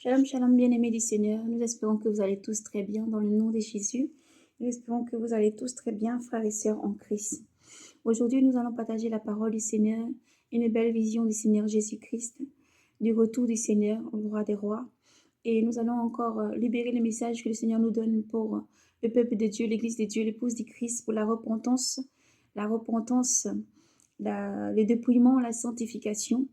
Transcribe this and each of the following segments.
Shalom, shalom, bien-aimés du Seigneur. Nous espérons que vous allez tous très bien dans le nom de Jésus. Nous espérons que vous allez tous très bien, frères et sœurs en Christ. Aujourd'hui, nous allons partager la parole du Seigneur, une belle vision du Seigneur Jésus-Christ, du retour du Seigneur, le roi des rois. Et nous allons encore libérer le message que le Seigneur nous donne pour le peuple de Dieu, l'Église de Dieu, l'épouse du Christ, pour la repentance, le dépouillement, la sanctification.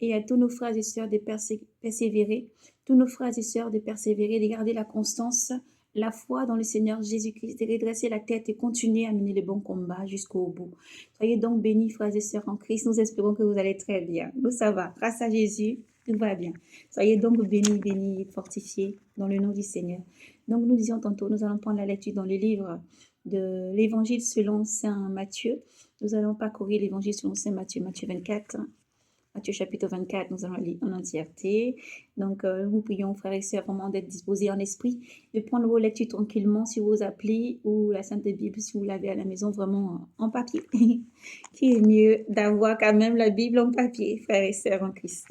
Et à tous nos frères et sœurs de persévérer, tous nos frères et sœurs de persévérer, de garder la constance, la foi dans le Seigneur Jésus-Christ, de redresser la tête et continuer à mener le bon combat jusqu'au bout. Soyez donc bénis, frères et sœurs en Christ. Nous espérons que vous allez très bien. Nous, ça va. Grâce à Jésus, tout va bien. Soyez donc bénis, bénis, fortifiés dans le nom du Seigneur. Donc, nous disions tantôt, nous allons prendre la lecture dans le livre de l'Évangile selon Saint Matthieu. Nous allons parcourir l'Évangile selon Saint Matthieu, Matthieu 24. Matthieu chapitre 24, nous allons lire en entièreté. Donc, nous prions, frères et sœurs, vraiment d'être disposés en esprit, de prendre vos lectures tranquillement sur vos applis ou la Sainte Bible si vous l'avez à la maison, vraiment en papier. Qui est mieux d'avoir quand même la Bible en papier, frères et sœurs en Christ.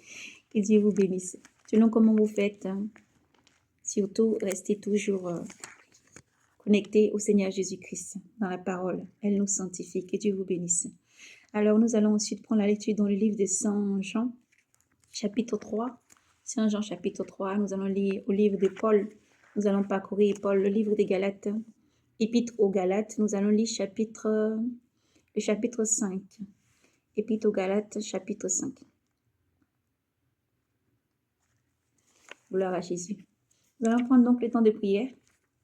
Que Dieu vous bénisse. Selon comment vous faites, surtout, restez toujours connectés au Seigneur Jésus-Christ dans la parole. Elle nous sanctifie. Que Dieu vous bénisse. Alors, nous allons ensuite prendre la lecture dans le livre de Saint Jean, chapitre 3. Saint Jean, chapitre 3. Nous allons lire au livre de Paul. Nous allons parcourir Paul, le livre des Galates, Épître aux Galates. Nous allons lire le chapitre 5. Épître aux Galates, chapitre 5. Gloire à Jésus. Nous allons prendre donc le temps de prière.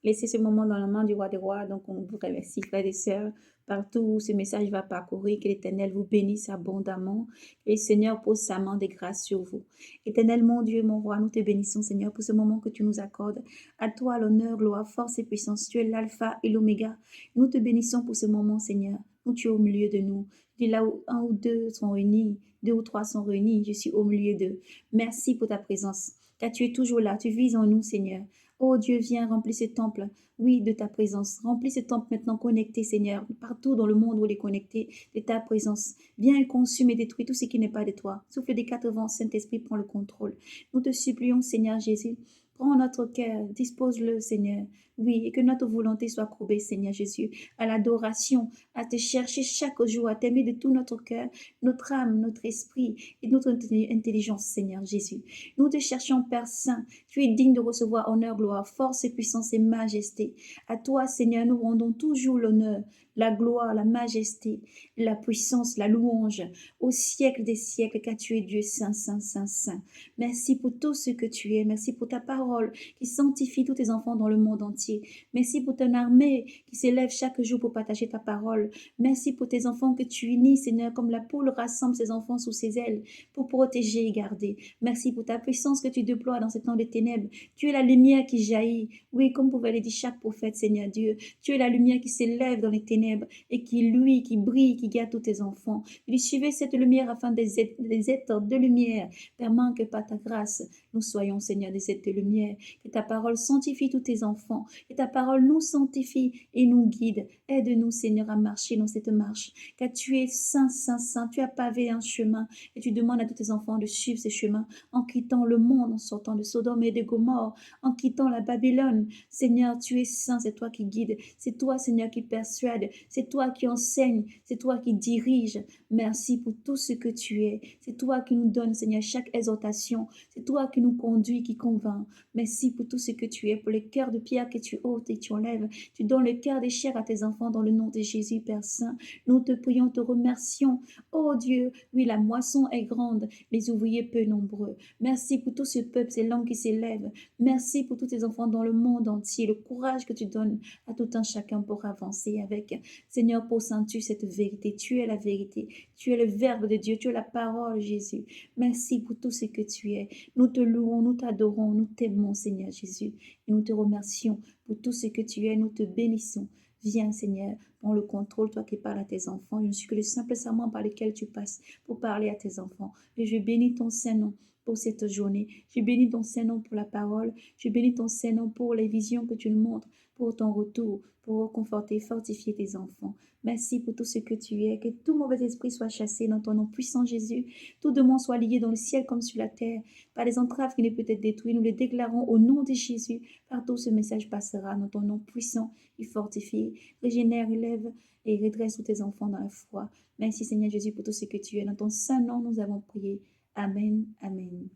Laissez ce moment dans la main du roi des rois. Donc, on vous remercie, frères et sœurs, partout où ce message va parcourir. Que l'Éternel vous bénisse abondamment. Que le Seigneur pose sa main de grâce sur vous. Éternel, mon Dieu, mon roi, nous te bénissons, Seigneur, pour ce moment que tu nous accordes. À toi, l'honneur, gloire, force et puissance. Tu es l'alpha et l'oméga. Nous te bénissons pour ce moment, Seigneur, où tu es au milieu de nous. Tu es là où un ou deux sont réunis, deux ou trois sont réunis. Je suis au milieu d'eux. Merci pour ta présence, car tu es toujours là. Tu vis en nous, Seigneur. Oh Dieu, viens, remplis ce temple, oui, de ta présence. Remplis ce temple maintenant connecté, Seigneur, partout dans le monde où il est connecté, de ta présence. Viens et consume et détruis tout ce qui n'est pas de toi. Souffle des quatre vents, Saint-Esprit, prends le contrôle. Nous te supplions, Seigneur Jésus, prends notre cœur, dispose-le, Seigneur. Oui, et que notre volonté soit courbée, Seigneur Jésus, à l'adoration, à te chercher chaque jour, à t'aimer de tout notre cœur, notre âme, notre esprit et notre intelligence, Seigneur Jésus. Nous te cherchons, Père Saint. Tu es digne de recevoir honneur, gloire, force et puissance et majesté. À toi, Seigneur, nous rendons toujours l'honneur, la gloire, la majesté, la puissance, la louange, au siècle des siècles, car tu es Dieu saint, saint, saint, saint. Merci pour tout ce que tu es. Merci pour ta parole qui sanctifie tous tes enfants dans le monde entier. Merci pour ton armée qui s'élève chaque jour pour partager ta parole. Merci pour tes enfants que tu unis, Seigneur, comme la poule rassemble ses enfants sous ses ailes pour protéger et garder. Merci pour ta puissance que tu déploies dans ce temps de ténèbres. Tu es la lumière qui jaillit. Oui, comme pouvait le dire chaque prophète, Seigneur Dieu. Tu es la lumière qui s'élève dans les ténèbres et qui brille, qui garde tous tes enfants. Lui suivez cette lumière afin des êtres de lumière. Père, manque pas ta grâce. Nous soyons, Seigneur, des êtres de lumière. Que ta parole sanctifie tous tes enfants. Que ta parole nous sanctifie et nous guide. Aide-nous, Seigneur, à marcher dans cette marche. Car tu es saint, saint, saint. Tu as pavé un chemin et tu demandes à tous tes enfants de suivre ce chemin en quittant le monde, en sortant de Sodome et de Gomorrhe, en quittant la Babylone. Seigneur, tu es saint, c'est toi qui guides, c'est toi, Seigneur, qui persuade, c'est toi qui enseigne, c'est toi qui dirige. Merci pour tout ce que tu es. C'est toi qui nous donne, Seigneur, chaque exhortation. C'est toi qui nous conduis, qui convainc. Merci pour tout ce que tu es, pour le cœur de pierre que tu ôtes et tu enlèves. Tu donnes le cœur des chairs à tes enfants dans le nom de Jésus, Père Saint. Nous te prions, te remercions. Oh Dieu, oui, la moisson est grande, les ouvriers peu nombreux. Merci pour tout ce peuple, ces langues qui s'élèvent. Merci pour tous tes enfants dans le monde entier, le courage que tu donnes à tout un chacun pour avancer avec. Seigneur, pourcents-tu cette vérité? Tu es la vérité. Tu es le Verbe de Dieu. Tu es la parole, Jésus. Merci pour tout ce que tu es. Nous te louons, nous t'adorons, nous t'aimons, Seigneur Jésus. Et nous te remercions pour tout ce que tu es. Nous te bénissons. Viens, Seigneur, prends le contrôle, toi qui parles à tes enfants. Je ne suis que le simple serment par lequel tu passes pour parler à tes enfants. Et je bénis ton Saint-Nom. pour cette journée. Je bénis ton Saint-Nom pour la parole. Je bénis ton Saint-Nom pour les visions que tu nous montres, pour ton retour, pour reconforter, fortifier tes enfants. Merci pour tout ce que tu es. Que tout mauvais esprit soit chassé dans ton nom puissant, Jésus. Tout démon soit lié dans le ciel comme sur la terre. Par les entraves qui ne peut être détruites, nous les déclarons au nom de Jésus. Partout ce message passera dans ton nom puissant et fortifié. Régénère, élève et redresse tous tes enfants dans la foi. Merci Seigneur Jésus pour tout ce que tu es. Dans ton saint nom, nous avons prié. Amen. Amen.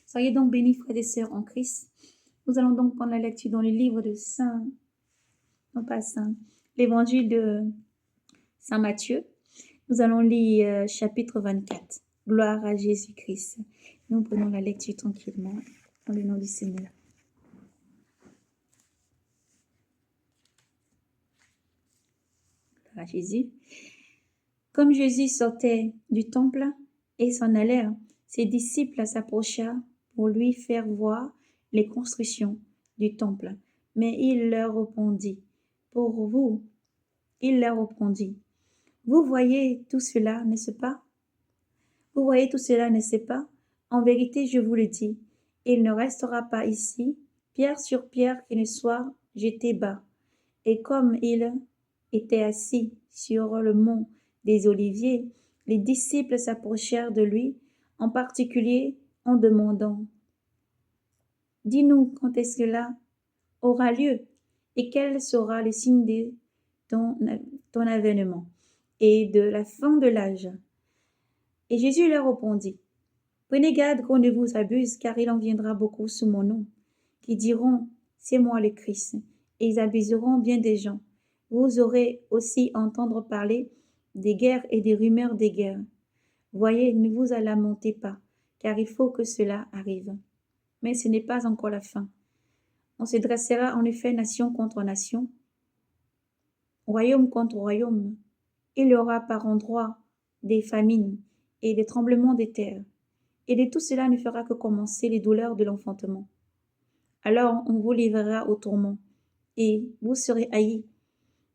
Soyez donc bénis, frères et sœurs en Christ. Nous allons donc prendre la lecture dans le livre de l'évangile de Saint Matthieu. Nous allons lire chapitre 24. Gloire à Jésus-Christ. Nous prenons la lecture tranquillement dans le nom du Seigneur. Gloire à Jésus. Comme Jésus sortait du temple et s'en allèrent, ses disciples s'approchèrent pour lui faire voir les constructions du temple. Mais il leur répondit, vous voyez tout cela, n'est-ce pas? Vous voyez tout cela, n'est-ce pas? En vérité, je vous le dis, il ne restera pas ici, pierre sur pierre qui ne soit jetée bas. Et comme il était assis sur le mont des Oliviers, les disciples s'approchèrent de lui, en particulier en demandant « Dis-nous quand est-ce que cela aura lieu et quel sera le signe de ton avènement et de la fin de l'âge ?» Et Jésus leur répondit « Prenez garde qu'on ne vous abuse, car il en viendra beaucoup sous mon nom, qui diront « C'est moi le Christ », et ils abuseront bien des gens. Vous aurez aussi entendre parler des guerres et des rumeurs des guerres. Voyez, ne vous lamentez pas, car il faut que cela arrive. Mais ce n'est pas encore la fin. On se dressera en effet nation contre nation, royaume contre royaume. Il y aura par endroits des famines et des tremblements de terre. Et de tout cela ne fera que commencer les douleurs de l'enfantement. Alors on vous livrera au tourment, et vous serez haïs.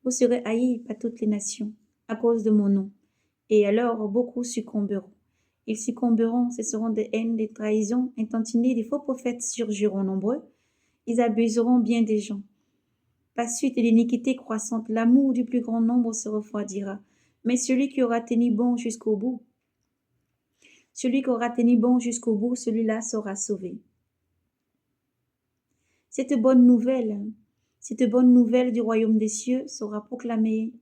Vous serez haïs par toutes les nations, à cause de mon nom. Et alors beaucoup succomberont. Ils succomberont, ce seront des haines, des trahisons, intentionnées, des faux prophètes surgiront nombreux. Ils abuseront bien des gens. Par suite de l'iniquité croissante, l'amour du plus grand nombre se refroidira. Mais celui qui aura tenu bon jusqu'au bout, celui-là sera sauvé. Cette bonne nouvelle du royaume des cieux sera proclamée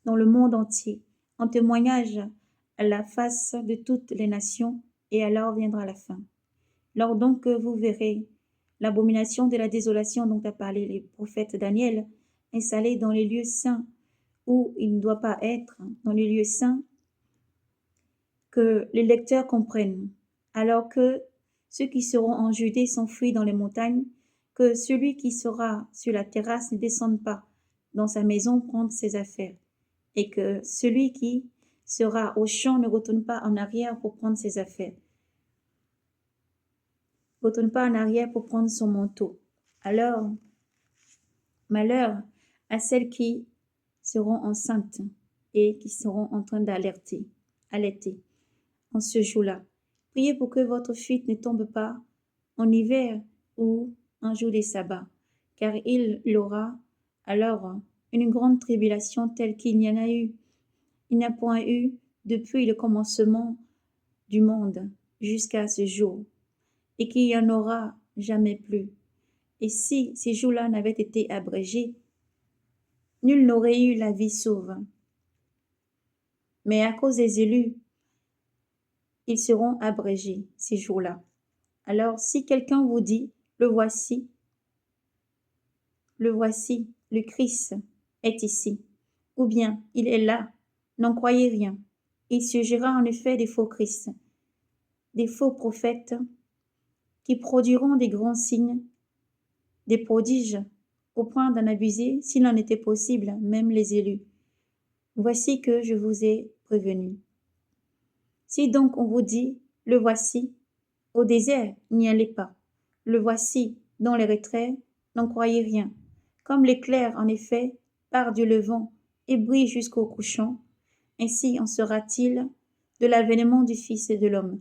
dans le monde entier, en témoignage à la face de toutes les nations, et alors viendra la fin. Lors donc que vous verrez l'abomination de la désolation dont a parlé le prophète Daniel, installé dans les lieux saints où il ne doit pas être, dans les lieux saints, que les lecteurs comprennent, alors que ceux qui seront en Judée s'enfuient dans les montagnes, que celui qui sera sur la terrasse ne descende pas dans sa maison prendre ses affaires, et que celui qui sera au champ ne retourne pas en arrière pour prendre ses affaires. Retourne pas en arrière pour prendre son manteau. Alors, malheur à celles qui seront enceintes et qui seront en train allaiter en ce jour-là. Priez pour que votre fuite ne tombe pas en hiver ou un jour des sabbats, car il y aura alors une grande tribulation telle qu'il n'y a point eu depuis le commencement du monde jusqu'à ce jour, et qu'il n'y en aura jamais plus. Et si ces jours-là n'avaient été abrégés, nul n'aurait eu la vie sauve. Mais à cause des élus, ils seront abrégés, ces jours-là. Alors, si quelqu'un vous dit, le voici, le Christ est ici, ou bien il est là, n'en croyez rien. Il surgira en effet des faux Christ, des faux prophètes, qui produiront des grands signes, des prodiges, au point d'en abuser, s'il en était possible, même les élus. Voici que je vous ai prévenu. Si donc on vous dit, le voici, au désert, n'y allez pas. Le voici, dans les retraits, n'en croyez rien. Comme l'éclair, en effet, part du levant et brille jusqu'au couchant, ainsi en sera-t-il de l'avènement du Fils de l'homme.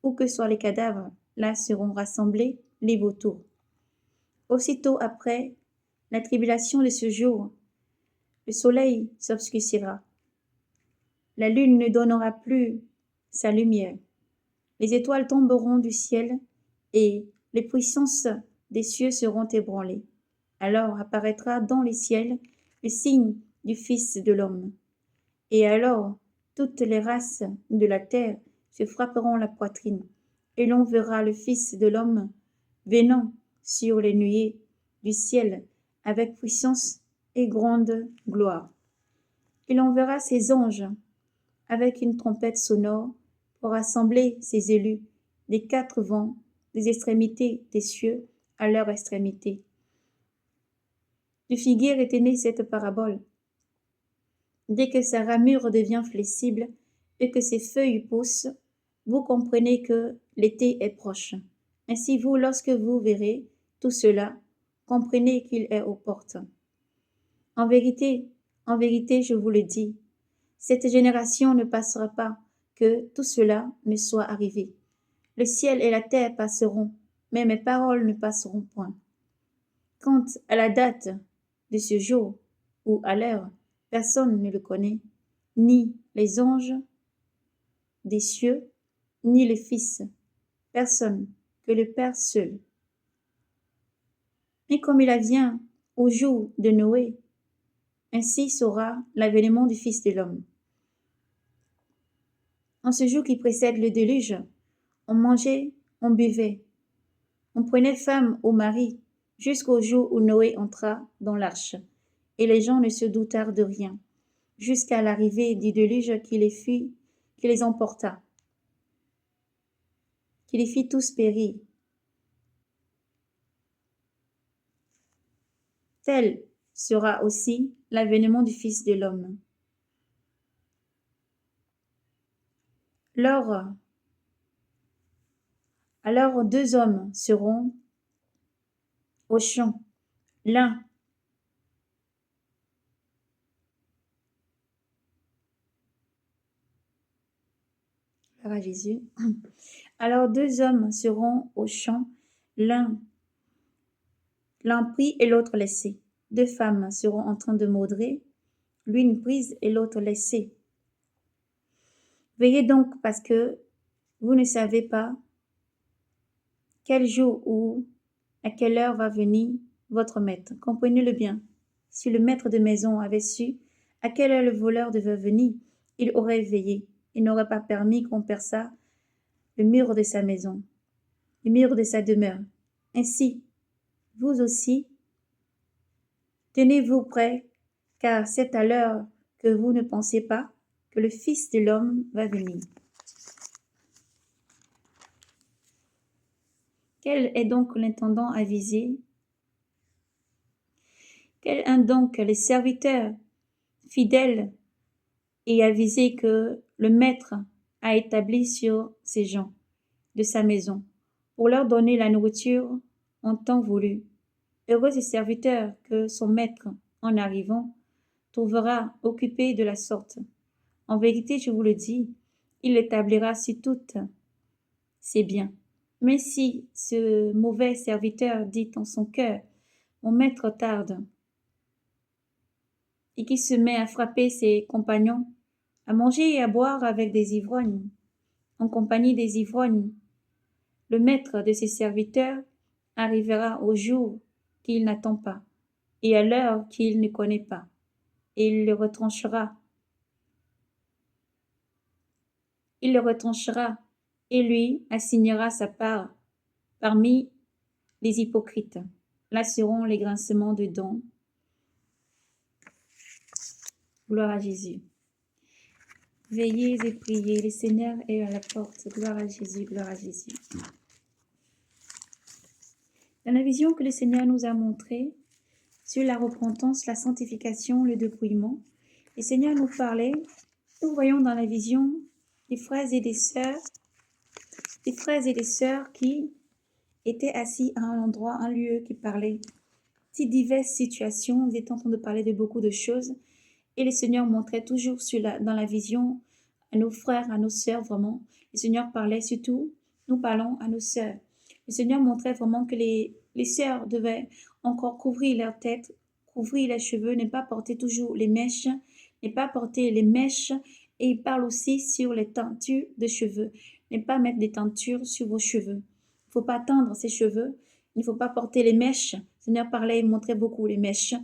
où que soient les cadavres, là seront rassemblés les vautours. Aussitôt après la tribulation de ce jour, le soleil s'obscurcira, la lune ne donnera plus sa lumière, les étoiles tomberont du ciel et les puissances des cieux seront ébranlées. Alors apparaîtra dans les ciels le signe du Fils de l'homme. Et alors toutes les races de la terre se frapperont la poitrine, et l'on verra le Fils de l'homme venant sur les nuées du ciel avec puissance et grande gloire. Il enverra ses anges avec une trompette sonore pour rassembler ses élus des quatre vents, des extrémités des cieux à leur extrémité. Du figuier était née cette parabole. Dès que sa ramure devient flexible et que ses feuilles poussent, vous comprenez que l'été est proche. Ainsi vous, lorsque vous verrez tout cela, comprenez qu'il est aux portes. En vérité, je vous le dis, cette génération ne passera pas que tout cela ne soit arrivé. Le ciel et la terre passeront, mais mes paroles ne passeront point. Quant à la date de ce jour ou à l'heure, personne ne le connaît, ni les anges des cieux, ni le Fils, personne que le Père seul. Mais comme il advient au jour de Noé, ainsi sera l'avènement du Fils de l'homme. En ce jour qui précède le déluge, on mangeait, on buvait, on prenait femme au mari, jusqu'au jour où Noé entra dans l'arche, et les gens ne se doutèrent de rien, jusqu'à l'arrivée du déluge qui les emporta, qui les fit tous périr. Tel sera aussi l'avènement du Fils de l'homme. Alors deux hommes seront au champ, l'un à Jésus. Alors deux hommes seront au champ, l'un pris et l'autre laissé. Deux femmes seront en train de maudrer, l'une prise et l'autre laissée. Veillez donc parce que vous ne savez pas quel jour ou à quelle heure va venir votre maître. Comprenez-le bien. Si le maître de maison avait su à quelle heure le voleur devait venir, il aurait veillé. Il n'aurait pas permis qu'on perçât le mur de sa maison, le mur de sa demeure. Ainsi, vous aussi, tenez-vous prêts, car c'est à l'heure que vous ne pensez pas que le Fils de l'homme va venir. Quel est donc l'intendant avisé? Quel est donc les serviteurs fidèles et avisés que le maître a établis sur ces gens de sa maison pour leur donner la nourriture en temps voulu? Heureux ces serviteurs que son maître, en arrivant, trouvera occupés de la sorte. En vérité, je vous le dis, il établira sur toutes ses biens. Mais si ce mauvais serviteur dit en son cœur, mon maître tarde, et qui se met à frapper ses compagnons, à manger et à boire avec des ivrognes, en compagnie des ivrognes, le maître de ses serviteurs arrivera au jour qu'il n'attend pas, et à l'heure qu'il ne connaît pas, et il le retranchera. Il le retranchera et lui assignera sa part parmi les hypocrites. Là seront les grincements de dents. Gloire à Jésus. Veillez et priez, le Seigneur est à la porte. Gloire à Jésus, gloire à Jésus. Dans la vision que le Seigneur nous a montrée sur la repentance, la sanctification, le dépouillement, le Seigneur nous parlait, nous voyons dans la vision des frères et des sœurs qui étaient assis à un endroit, un lieu qui parlait de diverses situations. Ils étaient en train de parler de beaucoup de choses. Et le Seigneur montrait toujours dans la vision à nos frères, à nos sœurs, vraiment. Le Seigneur parlait surtout nous parlons à nos sœurs. Le Seigneur montrait vraiment que les sœurs devaient encore couvrir leur tête, couvrir les cheveux, ne pas porter toujours les mèches, ne pas porter les mèches. Et il parle aussi sur les teintures de cheveux. Ne pas mettre des teintures sur vos cheveux. Il ne faut pas teindre ses cheveux. Il ne faut pas porter les mèches. Le Seigneur parlait et montrait beaucoup les mèches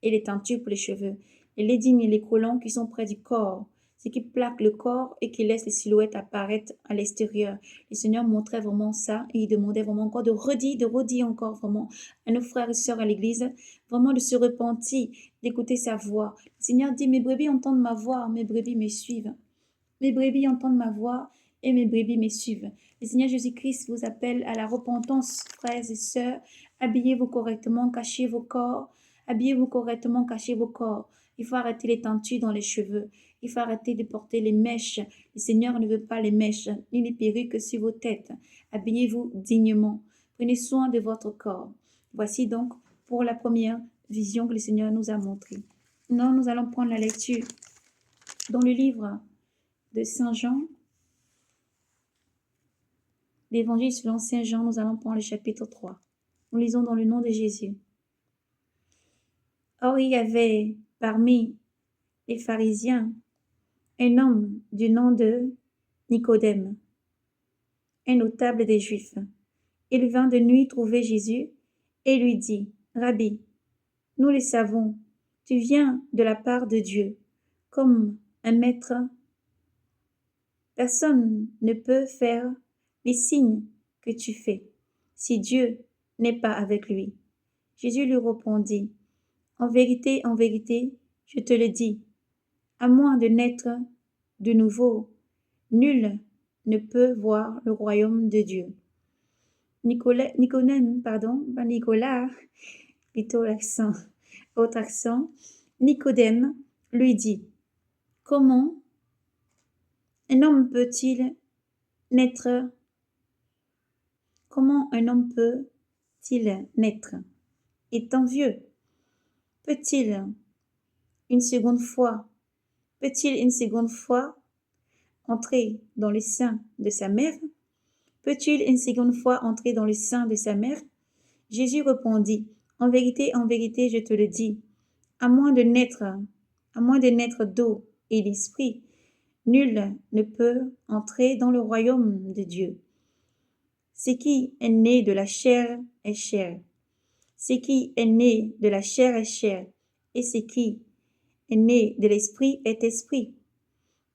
et les teintures pour les cheveux. Les leggings et les collants qui sont près du corps, ce qui plaque le corps et qui laisse les silhouettes apparaître à l'extérieur. Le Seigneur montrait vraiment ça et il demandait vraiment encore de redire encore vraiment à nos frères et sœurs à l'église, vraiment de se repentir, d'écouter sa voix. Le Seigneur dit, mes brebis entendent ma voix, mes brebis me suivent. Mes brebis entendent ma voix et mes brebis me suivent. Le Seigneur Jésus-Christ vous appelle à la repentance, frères et sœurs. Habillez-vous correctement, cachez vos corps. Habillez-vous correctement, cachez vos corps. Il faut arrêter les teintures dans les cheveux. Il faut arrêter de porter les mèches. Le Seigneur ne veut pas les mèches, ni les perruques sur vos têtes. Habillez-vous dignement. Prenez soin de votre corps. Voici donc pour la première vision que le Seigneur nous a montrée. Maintenant, nous allons prendre la lecture dans le livre de Saint Jean. L'évangile selon Saint Jean, nous allons prendre le chapitre 3. Nous lisons dans le nom de Jésus. Or, il y avait parmi les pharisiens un homme du nom de Nicodème, un notable des Juifs. Il vint de nuit trouver Jésus et lui dit, Rabbi, nous le savons, tu viens de la part de Dieu, comme un maître. Personne ne peut faire les signes que tu fais, si Dieu n'est pas avec lui. Jésus lui répondit, en vérité, je te le dis, à moins de naître de nouveau, nul ne peut voir le royaume de Dieu. Nicolas, plutôt l'accent, autre accent, Nicodème lui dit, comment un homme peut-il naître étant vieux? Peut-il une seconde fois entrer dans le sein de sa mère? Peut-il une seconde fois entrer dans le sein de sa mère? Jésus répondit, en vérité, je te le dis, à moins de naître d'eau et d'esprit, nul ne peut entrer dans le royaume de Dieu. Ce qui est né de la chair est chair. Ce qui est né de la chair est chair. Et ce qui est né de l'esprit est esprit.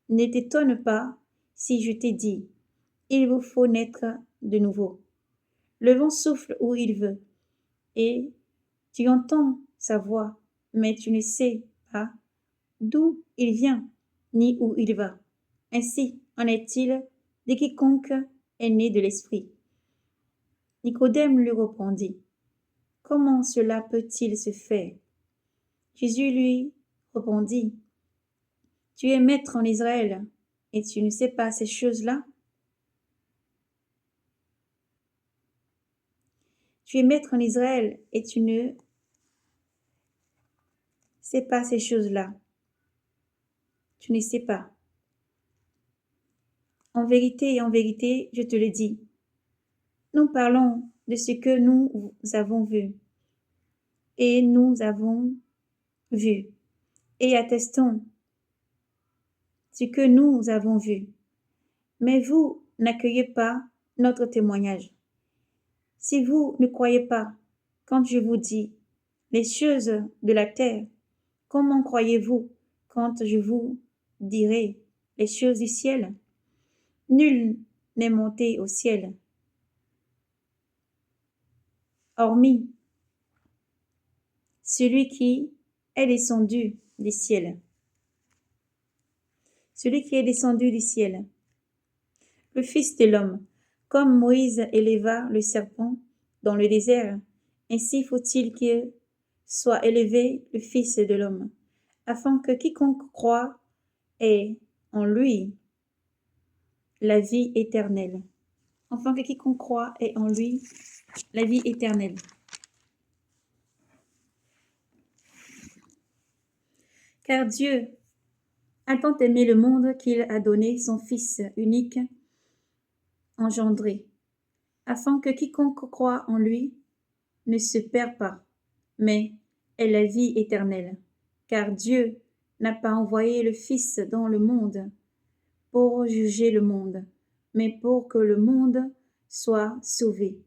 Ne t'étonne pas si je t'ai dit, il vous faut naître de nouveau. Le vent souffle où il veut, et tu entends sa voix, mais tu ne sais pas d'où il vient, ni où il va. Ainsi en est-il de quiconque est né de l'esprit. Nicodème lui répondit, comment cela peut-il se faire? Jésus lui répondit, tu es maître en Israël, et tu ne sais pas ces choses-là? Tu es maître en Israël, et tu ne sais pas ces choses-là. Tu ne sais pas. En vérité, je te le dis. Nous parlons de ce que nous avons vu, et nous avons vu, et attestons ce que nous avons vu. Mais vous n'accueillez pas notre témoignage. Si vous ne croyez pas quand je vous dis les choses de la terre, comment croyez-vous quand je vous dirai les choses du ciel? Nul n'est monté au ciel, hormis celui qui est descendu du ciel. Celui qui est descendu du ciel, le Fils de l'homme, comme Moïse éleva le serpent dans le désert, ainsi faut-il que soit élevé le Fils de l'homme, afin que quiconque croit ait en lui la vie éternelle. Afin que quiconque croit ait en lui la vie éternelle. Car Dieu a tant aimé le monde qu'il a donné son Fils unique engendré, afin que quiconque croit en lui ne se perd pas, mais ait la vie éternelle. Car Dieu n'a pas envoyé le Fils dans le monde pour juger le monde, mais pour que le monde soit sauvé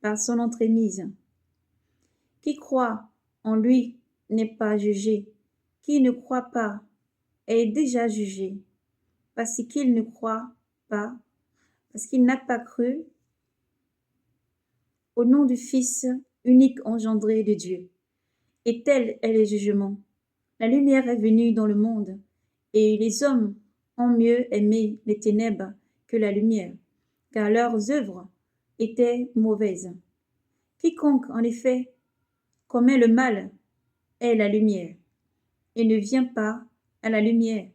par son entremise. Qui croit en lui n'est pas jugé, qui ne croit pas est déjà jugé, parce qu'il ne croit pas, parce qu'il n'a pas cru au nom du Fils unique engendré de Dieu. Et tel est le jugement. La lumière est venue dans le monde, et les hommes ont mieux aimé les ténèbres que la lumière, car leurs œuvres étaient mauvaises. Quiconque, en effet, commet le mal est la lumière, et ne vient pas à la lumière,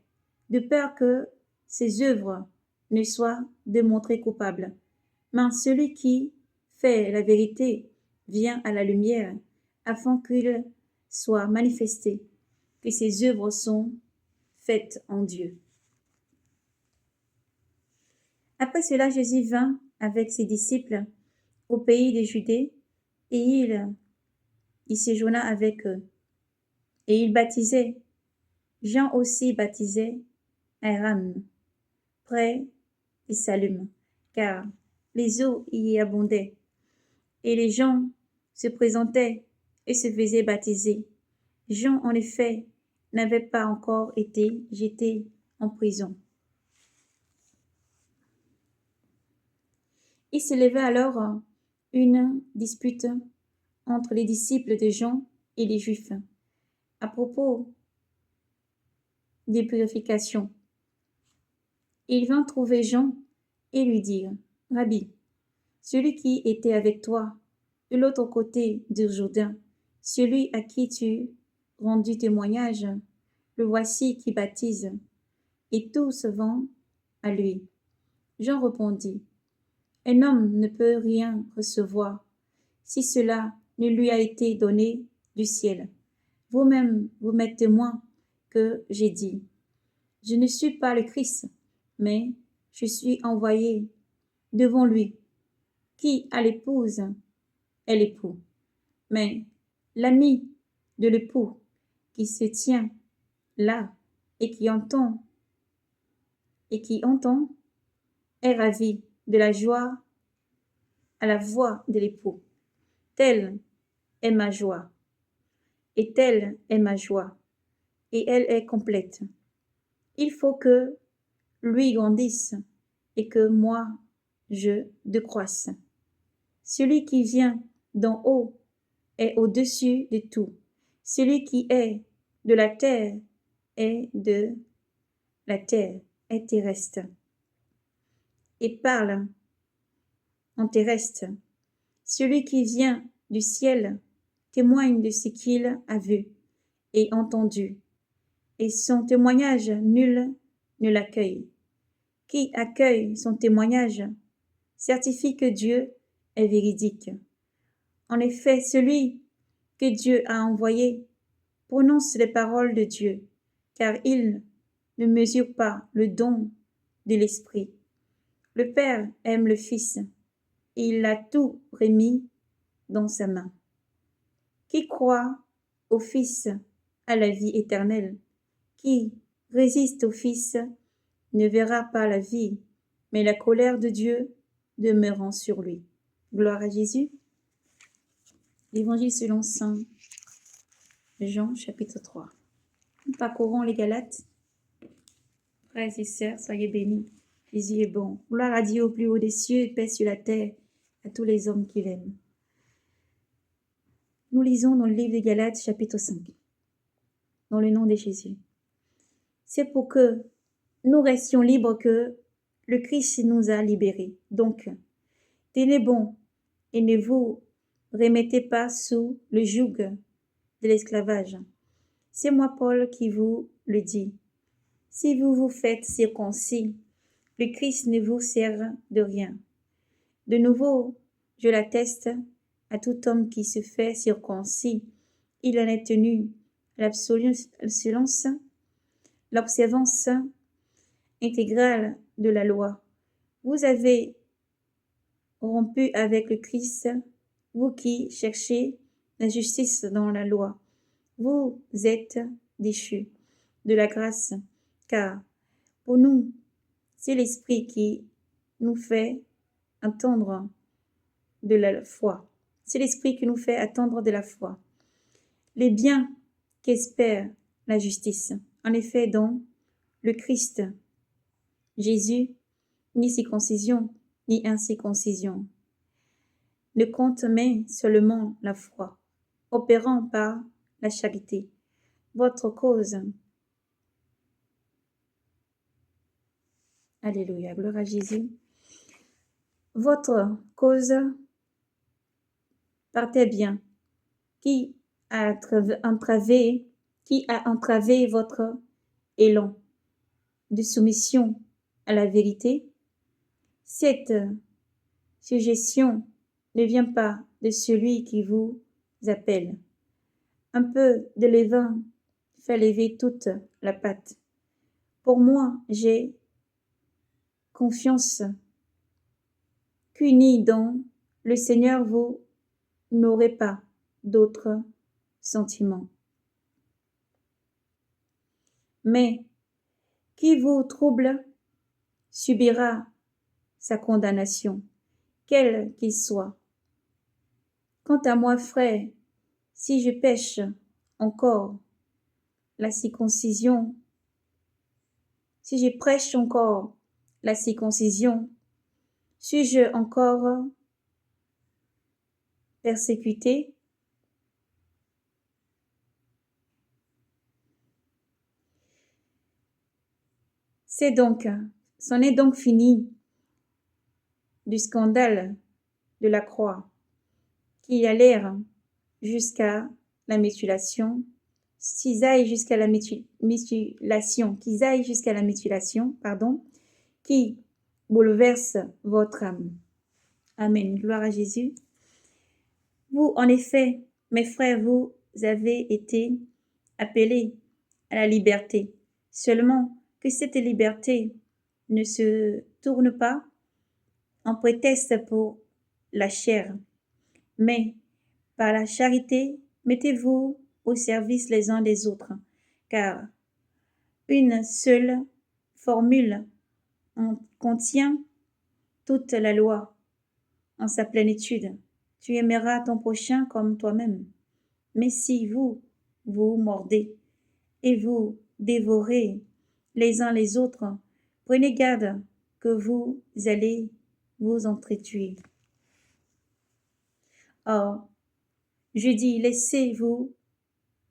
de peur que ses œuvres ne soient démontrées coupables. Mais celui qui fait la vérité vient à la lumière, afin qu'il soit manifesté que ses œuvres sont faites en Dieu. Après cela, Jésus vint avec ses disciples au pays de Judée, et il séjourna avec eux. Et il baptisait. Jean aussi baptisait à Aram, près de Salum, car les eaux y abondaient. Et les gens se présentaient et se faisaient baptiser. Jean, en effet, n'avait pas encore été jeté en prison. Il se leva alors une dispute entre les disciples de Jean et les Juifs à propos des purifications. Ils vinrent trouver Jean et lui dirent: Rabbi, celui qui était avec toi de l'autre côté du Jourdain, celui à qui tu rendis témoignage, le voici qui baptise, et tous vont à lui. Jean répondit: Un homme ne peut rien recevoir si cela ne lui a été donné du ciel. Vous-même, vous m'êtes témoin que j'ai dit: Je ne suis pas le Christ, mais je suis envoyé devant lui. Qui a l'épouse est l'époux. Mais l'ami de l'époux qui se tient là et qui entend est ravi de la joie à la voix de l'époux. Telle est ma joie, et telle est ma joie, et elle est complète. Il faut que lui grandisse et que moi je décroisse. Celui qui vient d'en haut est au-dessus de tout. Celui qui est de la terre est de la terre, est terrestre, et parle en terrestre. Celui qui vient du ciel témoigne de ce qu'il a vu et entendu, et son témoignage nul ne l'accueille. Qui accueille son témoignage certifie que Dieu est véridique. En effet, celui que Dieu a envoyé prononce les paroles de Dieu, car il ne mesure pas le don de l'Esprit. Le Père aime le Fils, et il a tout remis dans sa main. Qui croit au Fils a la vie éternelle. Qui résiste au Fils ne verra pas la vie, mais la colère de Dieu demeurant sur lui. Gloire à Jésus. L'Évangile selon saint Jean, chapitre 3. Nous parcourons les Galates. Frères et sœurs, soyez bénis. Jésus est bon. Gloire à Dieu au plus haut des cieux et paix sur la terre à tous les hommes qui l'aiment. Nous lisons dans le livre des Galates, chapitre 5. Dans le nom de Jésus. C'est pour que nous restions libres que le Christ nous a libérés. Donc, tenez bon et ne vous remettez pas sous le joug de l'esclavage. C'est moi, Paul, qui vous le dis. Si vous vous faites circoncis, le Christ ne vous sert de rien. De nouveau, je l'atteste à tout homme qui se fait circoncis. Il en est tenu à l'observance intégrale de la loi. Vous avez rompu avec le Christ, vous qui cherchez la justice dans la loi, vous êtes déchus de la grâce, car pour nous, c'est l'Esprit qui nous fait attendre de la foi. C'est l'Esprit qui nous fait attendre de la foi. Les biens qu'espère la justice. En effet, dans le Christ, Jésus, ni circoncision, ni incirconcision, ne compte mais seulement la foi, opérant par la charité. Votre cause, alléluia, gloire à Jésus, votre cause partait bien, qui a entravé votre élan de soumission à la vérité. Cette suggestion ne vient pas de celui qui vous appelle. Un peu de levain fait lever toute la pâte. Pour moi, j'ai confiance qu'unis dans le Seigneur, vous n'aurez pas d'autres sentiments. Mais qui vous trouble subira sa condamnation, quel qu'il soit. Quant à moi, frère, si je pêche encore la circoncision, si je prêche encore la circoncision, suis-je encore persécuté? C'en est donc fini du scandale de la croix qui allèrent jusqu'à la mutilation, qu'ils aillent jusqu'à la mutilation, qui bouleverse votre âme. Amen. Gloire à Jésus. Vous, en effet, mes frères, vous avez été appelés à la liberté. Seulement que cette liberté ne se tourne pas en prétexte pour la chair, mais par la charité, mettez-vous au service les uns des autres, car une seule formule en contient toute la loi en sa plénitude. Tu aimeras ton prochain comme toi-même. Mais si vous vous mordez et vous dévorez les uns les autres, prenez garde que vous allez vous entretuer. Or, je dis, laissez-vous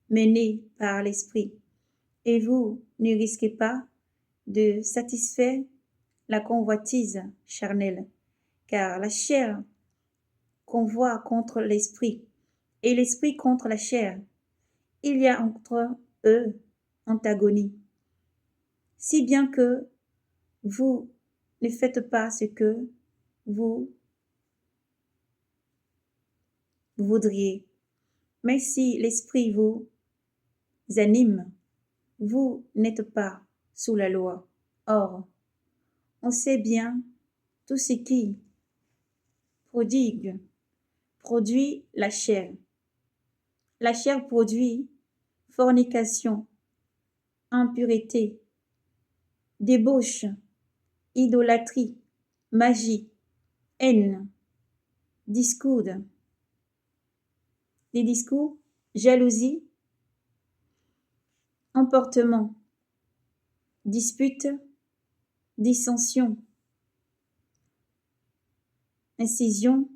mener par l'esprit, et vous ne risquez pas de satisfaire la convoitise charnelle, car la chair convoite contre l'esprit, et l'esprit contre la chair. Il y a entre eux antagonie, si bien que vous ne faites pas ce que vous voudriez. Mais si l'esprit vous anime, vous n'êtes pas sous la loi. Or, on sait bien tout ce qui produit la chair. La chair produit fornication, impureté, débauche, idolâtrie, magie, haine, discorde, des discours, jalousie, emportement, dispute, dissension, incision,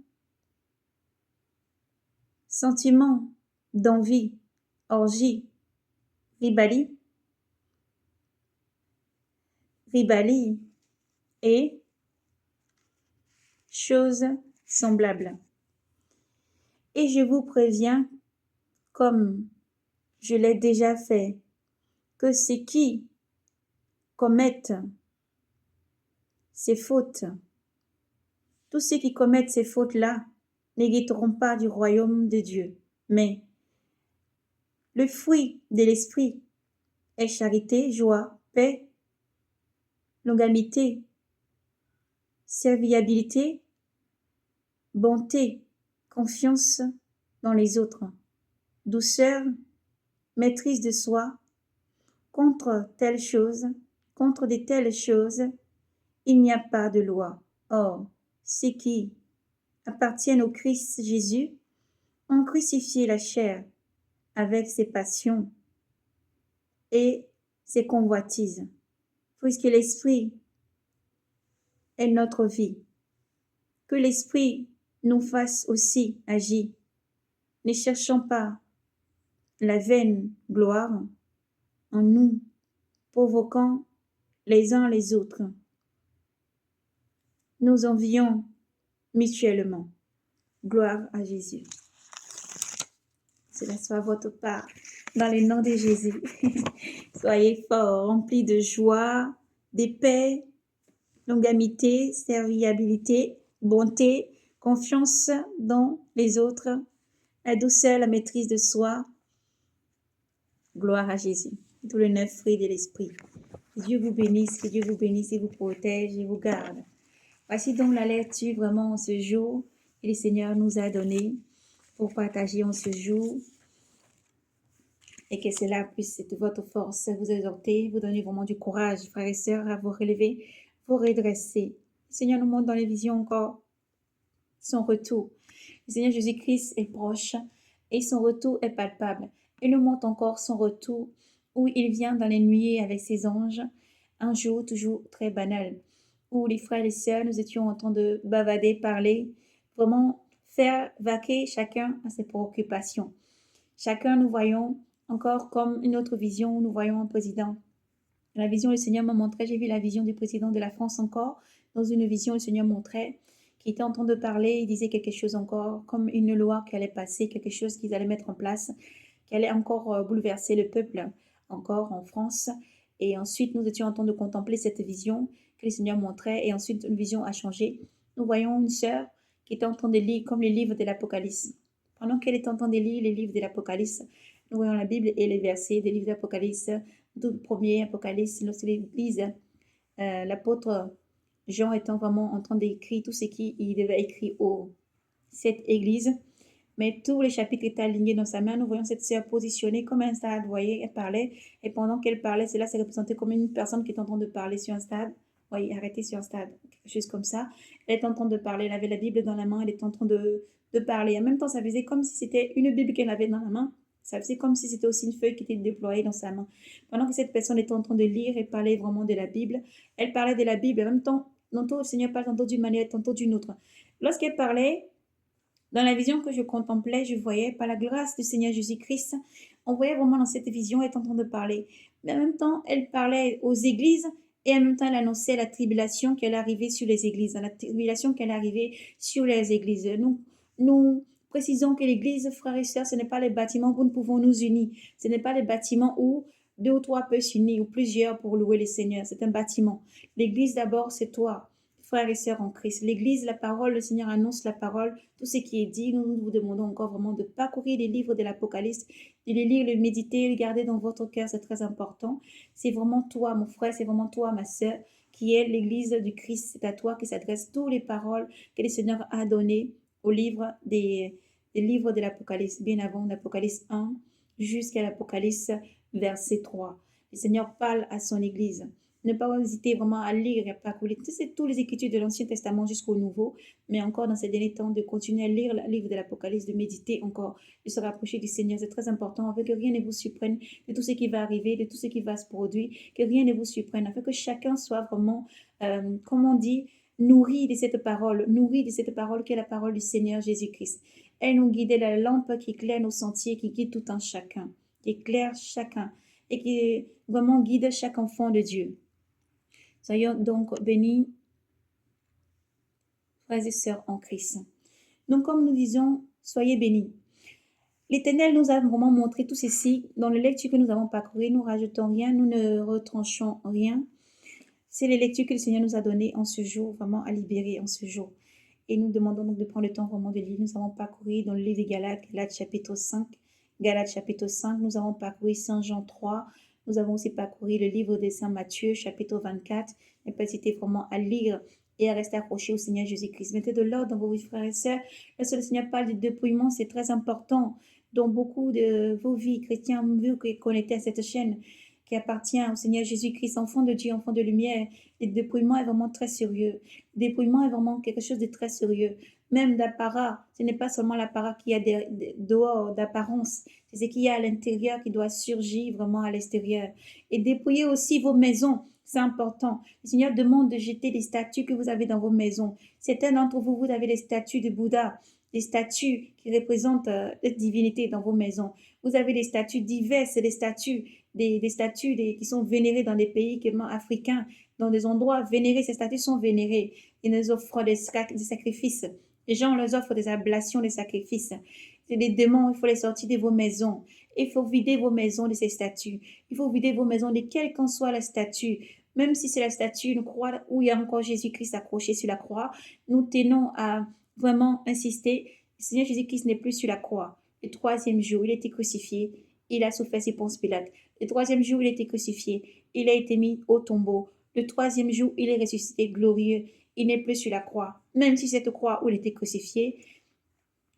sentiment d'envie, orgie, ribellie et choses semblables. Et je vous préviens, comme je l'ai déjà fait, que ceux qui commettent ces fautes, tous ceux qui commettent ces fautes-là n'hériteront pas du royaume de Dieu. Mais le fruit de l'esprit est charité, joie, paix, longanimité, serviabilité, bonté, confiance dans les autres, douceur, maîtrise de soi. Contre de telles choses, il n'y a pas de loi. Or, ceux qui appartiennent au Christ Jésus ont crucifié la chair avec ses passions et ses convoitises. Puisque l'Esprit est notre vie, que l'Esprit nous fasse aussi agir. Ne cherchons pas la vaine gloire en nous, provoquant les uns les autres. Nous envions mutuellement. Gloire à Jésus. Cela soit votre part. Dans le nom de Jésus. Soyez forts, remplis de joie, de paix, longanimité, serviabilité, bonté, confiance dans les autres, la douceur, la maîtrise de soi. Gloire à Jésus. Tous les 9 fruits de l'esprit. Dieu vous bénisse, que Dieu vous bénisse et vous protège et vous garde. Voici donc la lecture vraiment en ce jour que le Seigneur nous a donné pour partager en ce jour et que cela puisse être votre force, vous exhorter, vous donner vraiment du courage, frères et sœurs, à vous relever, vous redresser. Le Seigneur nous montre dans les visions encore son retour. Le Seigneur Jésus-Christ est proche et son retour est palpable. Il nous montre encore son retour où il vient dans les nuées avec ses anges, un jour toujours très banal, où les frères et sœurs, nous étions en train de bavader, parler, vraiment faire vaquer chacun à ses préoccupations. Chacun, nous voyons encore comme une autre vision, nous voyons un président. La vision, le Seigneur m'a montré, j'ai vu la vision du président de la France encore. Dans une vision, le Seigneur montrait qu'il était en train de parler, il disait quelque chose encore, comme une loi qui allait passer, quelque chose qu'ils allaient mettre en place, qui allait encore bouleverser le peuple, encore en France. Et ensuite, nous étions en train de contempler cette vision que le Seigneur montrait, et ensuite, une vision a changé. Nous voyons une sœur qui était en train de lire comme les livres de l'Apocalypse. Pendant qu'elle est en train de lire les livres de l'Apocalypse, nous voyons la Bible et les versets des livres d'Apocalypse, tout premier Apocalypse, lorsqu'il lise l'apôtre Jean étant vraiment en train d'écrire tout ce qu'il devait écrire aux 7 églises. Mais tous les chapitres étaient alignés dans sa main. Nous voyons cette sœur positionnée comme un stade. Vous voyez, elle parlait. Et pendant qu'elle parlait, cela s'est représenté comme une personne qui est en train de parler sur un stade. Vous voyez, arrêtez sur un stade. Quelque chose comme ça. Elle est en train de parler. Elle avait la Bible dans la main. Elle est en train de parler. En même temps, ça faisait comme si c'était une Bible qu'elle avait dans la main. Ça faisait comme si c'était aussi une feuille qui était déployée dans sa main. Pendant que cette personne était en train de lire et parler vraiment de la Bible, elle parlait de la Bible. En même temps, tantôt le Seigneur parle tantôt d'une manière, tantôt d'une autre. Lorsqu'elle parlait, dans la vision que je contemplais, je voyais, par la grâce du Seigneur Jésus-Christ, on voyait vraiment dans cette vision, elle était en train de parler. Mais en même temps, elle parlait aux églises et en même temps, elle annonçait la tribulation qui allait arriver sur les églises, la tribulation qui allait arriver sur les églises. Nous précisons que l'église, frères et sœurs, ce n'est pas les bâtiments où nous pouvons nous unir. Ce n'est pas les bâtiments où 2 ou 3 peuvent s'unir ou plusieurs pour louer le Seigneur. C'est un bâtiment. L'église, d'abord, c'est toi, frères et sœurs en Christ. L'église, la parole, le Seigneur annonce la parole, tout ce qui est dit. Nous vous demandons encore vraiment de parcourir les livres de l'Apocalypse, de les lire, les méditer, les garder dans votre cœur, c'est très important. C'est vraiment toi, mon frère, c'est vraiment toi, ma sœur, qui est l'église du Christ. C'est à toi qui s'adressent toutes les paroles que le Seigneur a données au livre des livres de l'Apocalypse, bien avant l'Apocalypse 1 jusqu'à l'Apocalypse verset 3. Le Seigneur parle à son église. Ne pas hésiter vraiment à lire et à parcourir toutes les écritures de l'Ancien Testament jusqu'au Nouveau, mais encore dans ces derniers temps, de continuer à lire le livre de l'Apocalypse, de méditer encore, de se rapprocher du Seigneur. C'est très important, afin que rien ne vous surprenne de tout ce qui va arriver, de tout ce qui va se produire, que rien ne vous surprenne, afin que chacun soit vraiment, comme on dit, nourri de cette parole qui est la parole du Seigneur Jésus-Christ. Elle nous guide, la lampe qui éclaire nos sentiers, qui guide tout un chacun, qui éclaire chacun et qui vraiment guide chaque enfant de Dieu. Soyons donc bénis, frères et sœurs en Christ. Donc, comme nous disons, soyez bénis. L'Éternel nous a vraiment montré tout ceci. Dans les lectures que nous avons parcourues, nous ne rajoutons rien, nous ne retranchons rien. C'est les lectures que le Seigneur nous a données en ce jour, vraiment à libérer en ce jour. Et nous demandons donc de prendre le temps vraiment de lire. Nous avons parcouru dans le livre des Galates, Galates chapitre 5, nous avons parcouru Saint Jean 3, nous avons aussi parcouru le livre de Saint Matthieu, chapitre 24. Ne pas hésiter vraiment à lire et à rester accroché au Seigneur Jésus-Christ. Mettez de l'ordre dans vos vies, frères et sœurs. Lorsque le Seigneur parle de dépouillement, c'est très important dans beaucoup de vos vies chrétiennes, vu que connectées à cette chaîne qui appartient au Seigneur Jésus-Christ, enfant de Dieu, enfant de lumière. Le dépouillement est vraiment très sérieux. Le dépouillement est vraiment quelque chose de très sérieux. Même d'apparat, ce n'est pas seulement l'apparat qui a dehors d'apparence, c'est ce qu'il y a à l'intérieur qui doit surgir vraiment à l'extérieur. Et dépouiller aussi vos maisons, c'est important. Le Seigneur demande de jeter les statues que vous avez dans vos maisons. Certains d'entre vous, vous avez les statues de Bouddha, des statues qui représentent la divinité dans vos maisons. Vous avez des statues diverses, des statues qui sont vénérées dans des pays africains, dans des endroits vénérés. Ces statues sont vénérées. Ils nous offrent des sacrifices. Les gens leur offrent des ablations, des sacrifices. C'est des démons, il faut les sortir de vos maisons. Il faut vider vos maisons de ces statues. Il faut vider vos maisons de quelle qu'en soit la statue. Même si c'est la statue, une croix où il y a encore Jésus-Christ accroché sur la croix, nous tenons à vraiment insister. Le Seigneur Jésus-Christ n'est plus sur la croix. Le troisième jour, il a été crucifié. Il a souffert ses Ponce Pilate. Le troisième jour, il a été crucifié. Il a été mis au tombeau. Le troisième jour, il est ressuscité glorieux. Il n'est plus sur la croix. Même si cette croix où il était crucifié,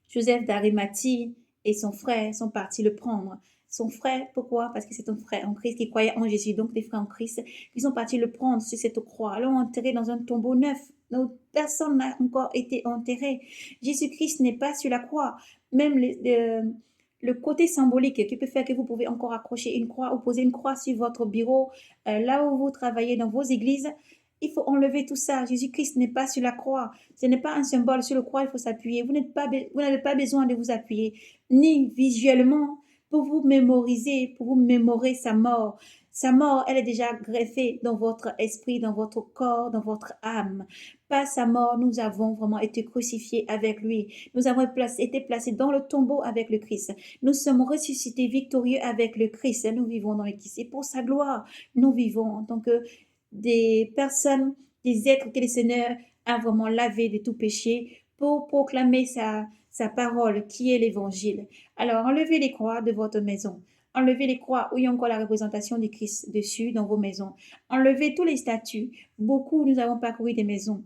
Joseph d'Arimathie et son frère sont partis le prendre. Son frère, pourquoi? Parce que c'est un frère en Christ qui croyait en Jésus, donc des frères en Christ, qui sont partis le prendre sur cette croix, l'ont enterré dans un tombeau neuf. Donc, personne n'a encore été enterré. Jésus-Christ n'est pas sur la croix. Même le côté symbolique qui peut faire que vous pouvez encore accrocher une croix ou poser une croix sur votre bureau, là où vous travaillez dans vos églises, il faut enlever tout ça. Jésus-Christ n'est pas sur la croix. Ce n'est pas un symbole. Sur la croix, il faut s'appuyer. Vous n'avez pas besoin de vous appuyer, ni visuellement, pour vous mémoriser, pour vous mémorer sa mort. Sa mort, elle est déjà greffée dans votre esprit, dans votre corps, dans votre âme. Par sa mort, nous avons vraiment été crucifiés avec lui. Nous avons été placés dans le tombeau avec le Christ. Nous sommes ressuscités victorieux avec le Christ. Nous vivons dans le Christ. Et pour sa gloire, nous vivons en tant que des personnes, des êtres que le Seigneur a vraiment lavé de tout péché pour proclamer sa parole qui est l'évangile. Alors, enlevez les croix de votre maison. Enlevez les croix où il y a encore la représentation du Christ dessus dans vos maisons. Enlevez tous les statues. Beaucoup, nous avons parcouru des maisons.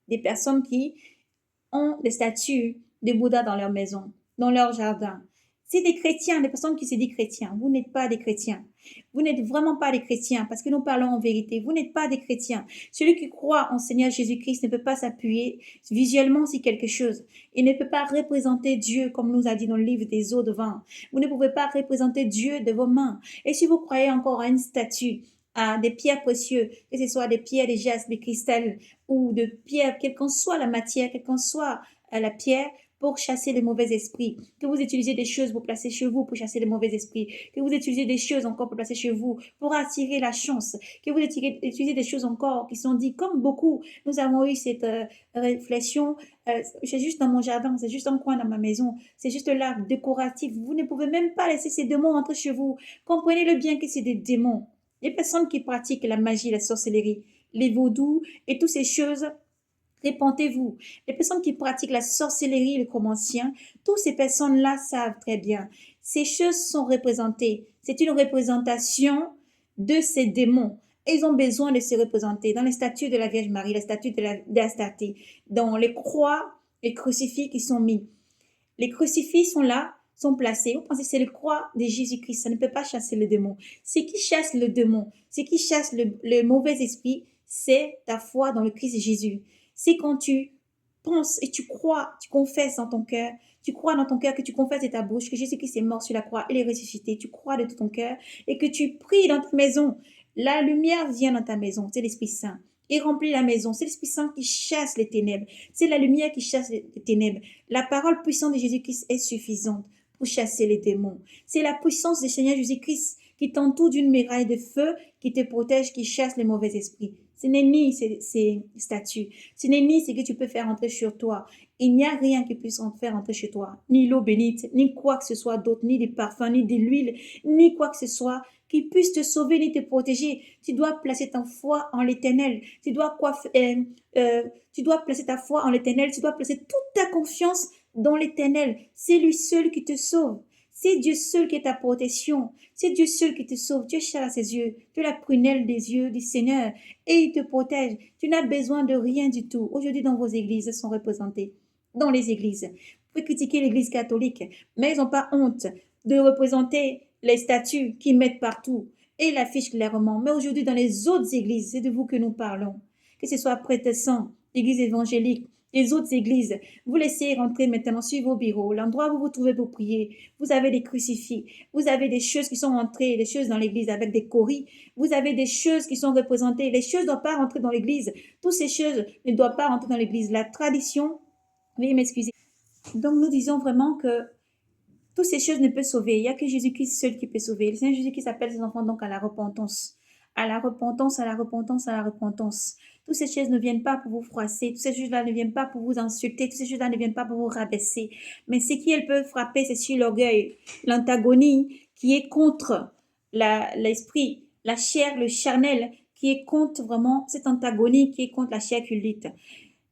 Des personnes qui ont des statues de Bouddha dans leur maison, dans leur jardin. C'est des chrétiens, des personnes qui se disent chrétiens. Vous n'êtes pas des chrétiens. Vous n'êtes vraiment pas des chrétiens parce que nous parlons en vérité. Vous n'êtes pas des chrétiens. Celui qui croit en Seigneur Jésus-Christ ne peut pas s'appuyer visuellement sur quelque chose. Il ne peut pas représenter Dieu comme nous a dit dans le livre des eaux de vin. Vous ne pouvez pas représenter Dieu de vos mains. Et si vous croyez encore à une statue, à des pierres précieuses, que ce soit des pierres, des jastres, des cristals ou de pierres, quelle qu'en soit la matière, quelle qu'en soit la pierre, pour chasser les mauvais esprits, que vous utilisez des choses pour placer chez vous pour chasser les mauvais esprits, que vous utilisez des choses encore pour placer chez vous pour attirer la chance, que vous utilisez des choses encore qui sont dites comme beaucoup. Nous avons eu cette réflexion, c'est juste dans mon jardin, c'est juste un coin dans ma maison, c'est juste là, décoratif. Vous ne pouvez même pas laisser ces démons entrer chez vous. Comprenez-le bien que c'est des démons. Les personnes qui pratiquent la magie, la sorcellerie, les vaudous et toutes ces choses, répentez-vous. Les personnes qui pratiquent la sorcellerie, le commencien, toutes ces personnes-là savent très bien. Ces choses sont représentées. C'est une représentation de ces démons. Ils ont besoin de se représenter dans les statues de la Vierge Marie, les statues de l'Astarté, dans les croix, les crucifix qui sont mis. Les crucifix sont là, sont placés. Vous pensez que c'est le croix de Jésus-Christ. Ça ne peut pas chasser le démon. Ce qui chasse le démon, ce qui chasse le mauvais esprit, c'est ta foi dans le Christ Jésus. C'est quand tu penses et tu crois, tu confesses dans ton cœur, tu crois dans ton cœur, que tu confesses de ta bouche que Jésus-Christ est mort sur la croix, il est ressuscité, tu crois de tout ton cœur et que tu pries dans ta maison. La lumière vient dans ta maison, c'est l'Esprit Saint. Il remplit la maison, c'est l'Esprit Saint qui chasse les ténèbres, c'est la lumière qui chasse les ténèbres. La parole puissante de Jésus-Christ est suffisante pour chasser les démons. C'est la puissance du Seigneur Jésus-Christ qui t'entoure d'une muraille de feu, qui te protège, qui chasse les mauvais esprits. Ce n'est ni ces statues, ce n'est ni ce que tu peux faire entrer sur toi. Il n'y a rien qui puisse en faire entrer chez toi, ni l'eau bénite, ni quoi que ce soit d'autre, ni des parfums, ni de l'huile, ni quoi que ce soit qui puisse te sauver ni te protéger. Tu dois placer ta foi en l'Éternel. Tu dois placer ta foi en l'Éternel. Tu dois placer toute ta confiance dans l'Éternel. C'est lui seul qui te sauve. C'est Dieu seul qui est ta protection. C'est Dieu seul qui te sauve. Tu es cher à ses yeux. Tu es la prunelle des yeux du Seigneur et il te protège. Tu n'as besoin de rien du tout. Aujourd'hui, dans vos églises, sont représentées. Dans les églises. Vous pouvez critiquer l'église catholique, mais ils n'ont pas honte de représenter les statues qu'ils mettent partout et l'affichent clairement. Mais aujourd'hui, dans les autres églises, c'est de vous que nous parlons. Que ce soit protestant, l'église évangélique, les autres églises, vous laissez rentrer maintenant sur vos bureaux, l'endroit où vous vous trouvez pour prier. Vous avez des crucifix, vous avez des choses qui sont entrées, des choses dans l'église avec des coris, vous avez des choses qui sont représentées. Les choses ne doivent pas rentrer dans l'église. Toutes ces choses ne doivent pas rentrer dans l'église. La tradition, veuillez m'excuser. Donc nous disons vraiment que toutes ces choses ne peuvent sauver. Il n'y a que Jésus-Christ seul qui peut sauver. Le Seigneur Jésus-Christ appelle ses enfants donc à la repentance. À la repentance, à la repentance, à la repentance. Toutes ces choses ne viennent pas pour vous froisser. Toutes ces choses-là ne viennent pas pour vous insulter. Toutes ces choses-là ne viennent pas pour vous rabaisser. Mais ce qui elles peuvent frapper, c'est sur l'orgueil, l'antagonie qui est contre l'esprit, la chair, le charnel, qui est contre vraiment cette antagonie qui est contre la chair qui lutte.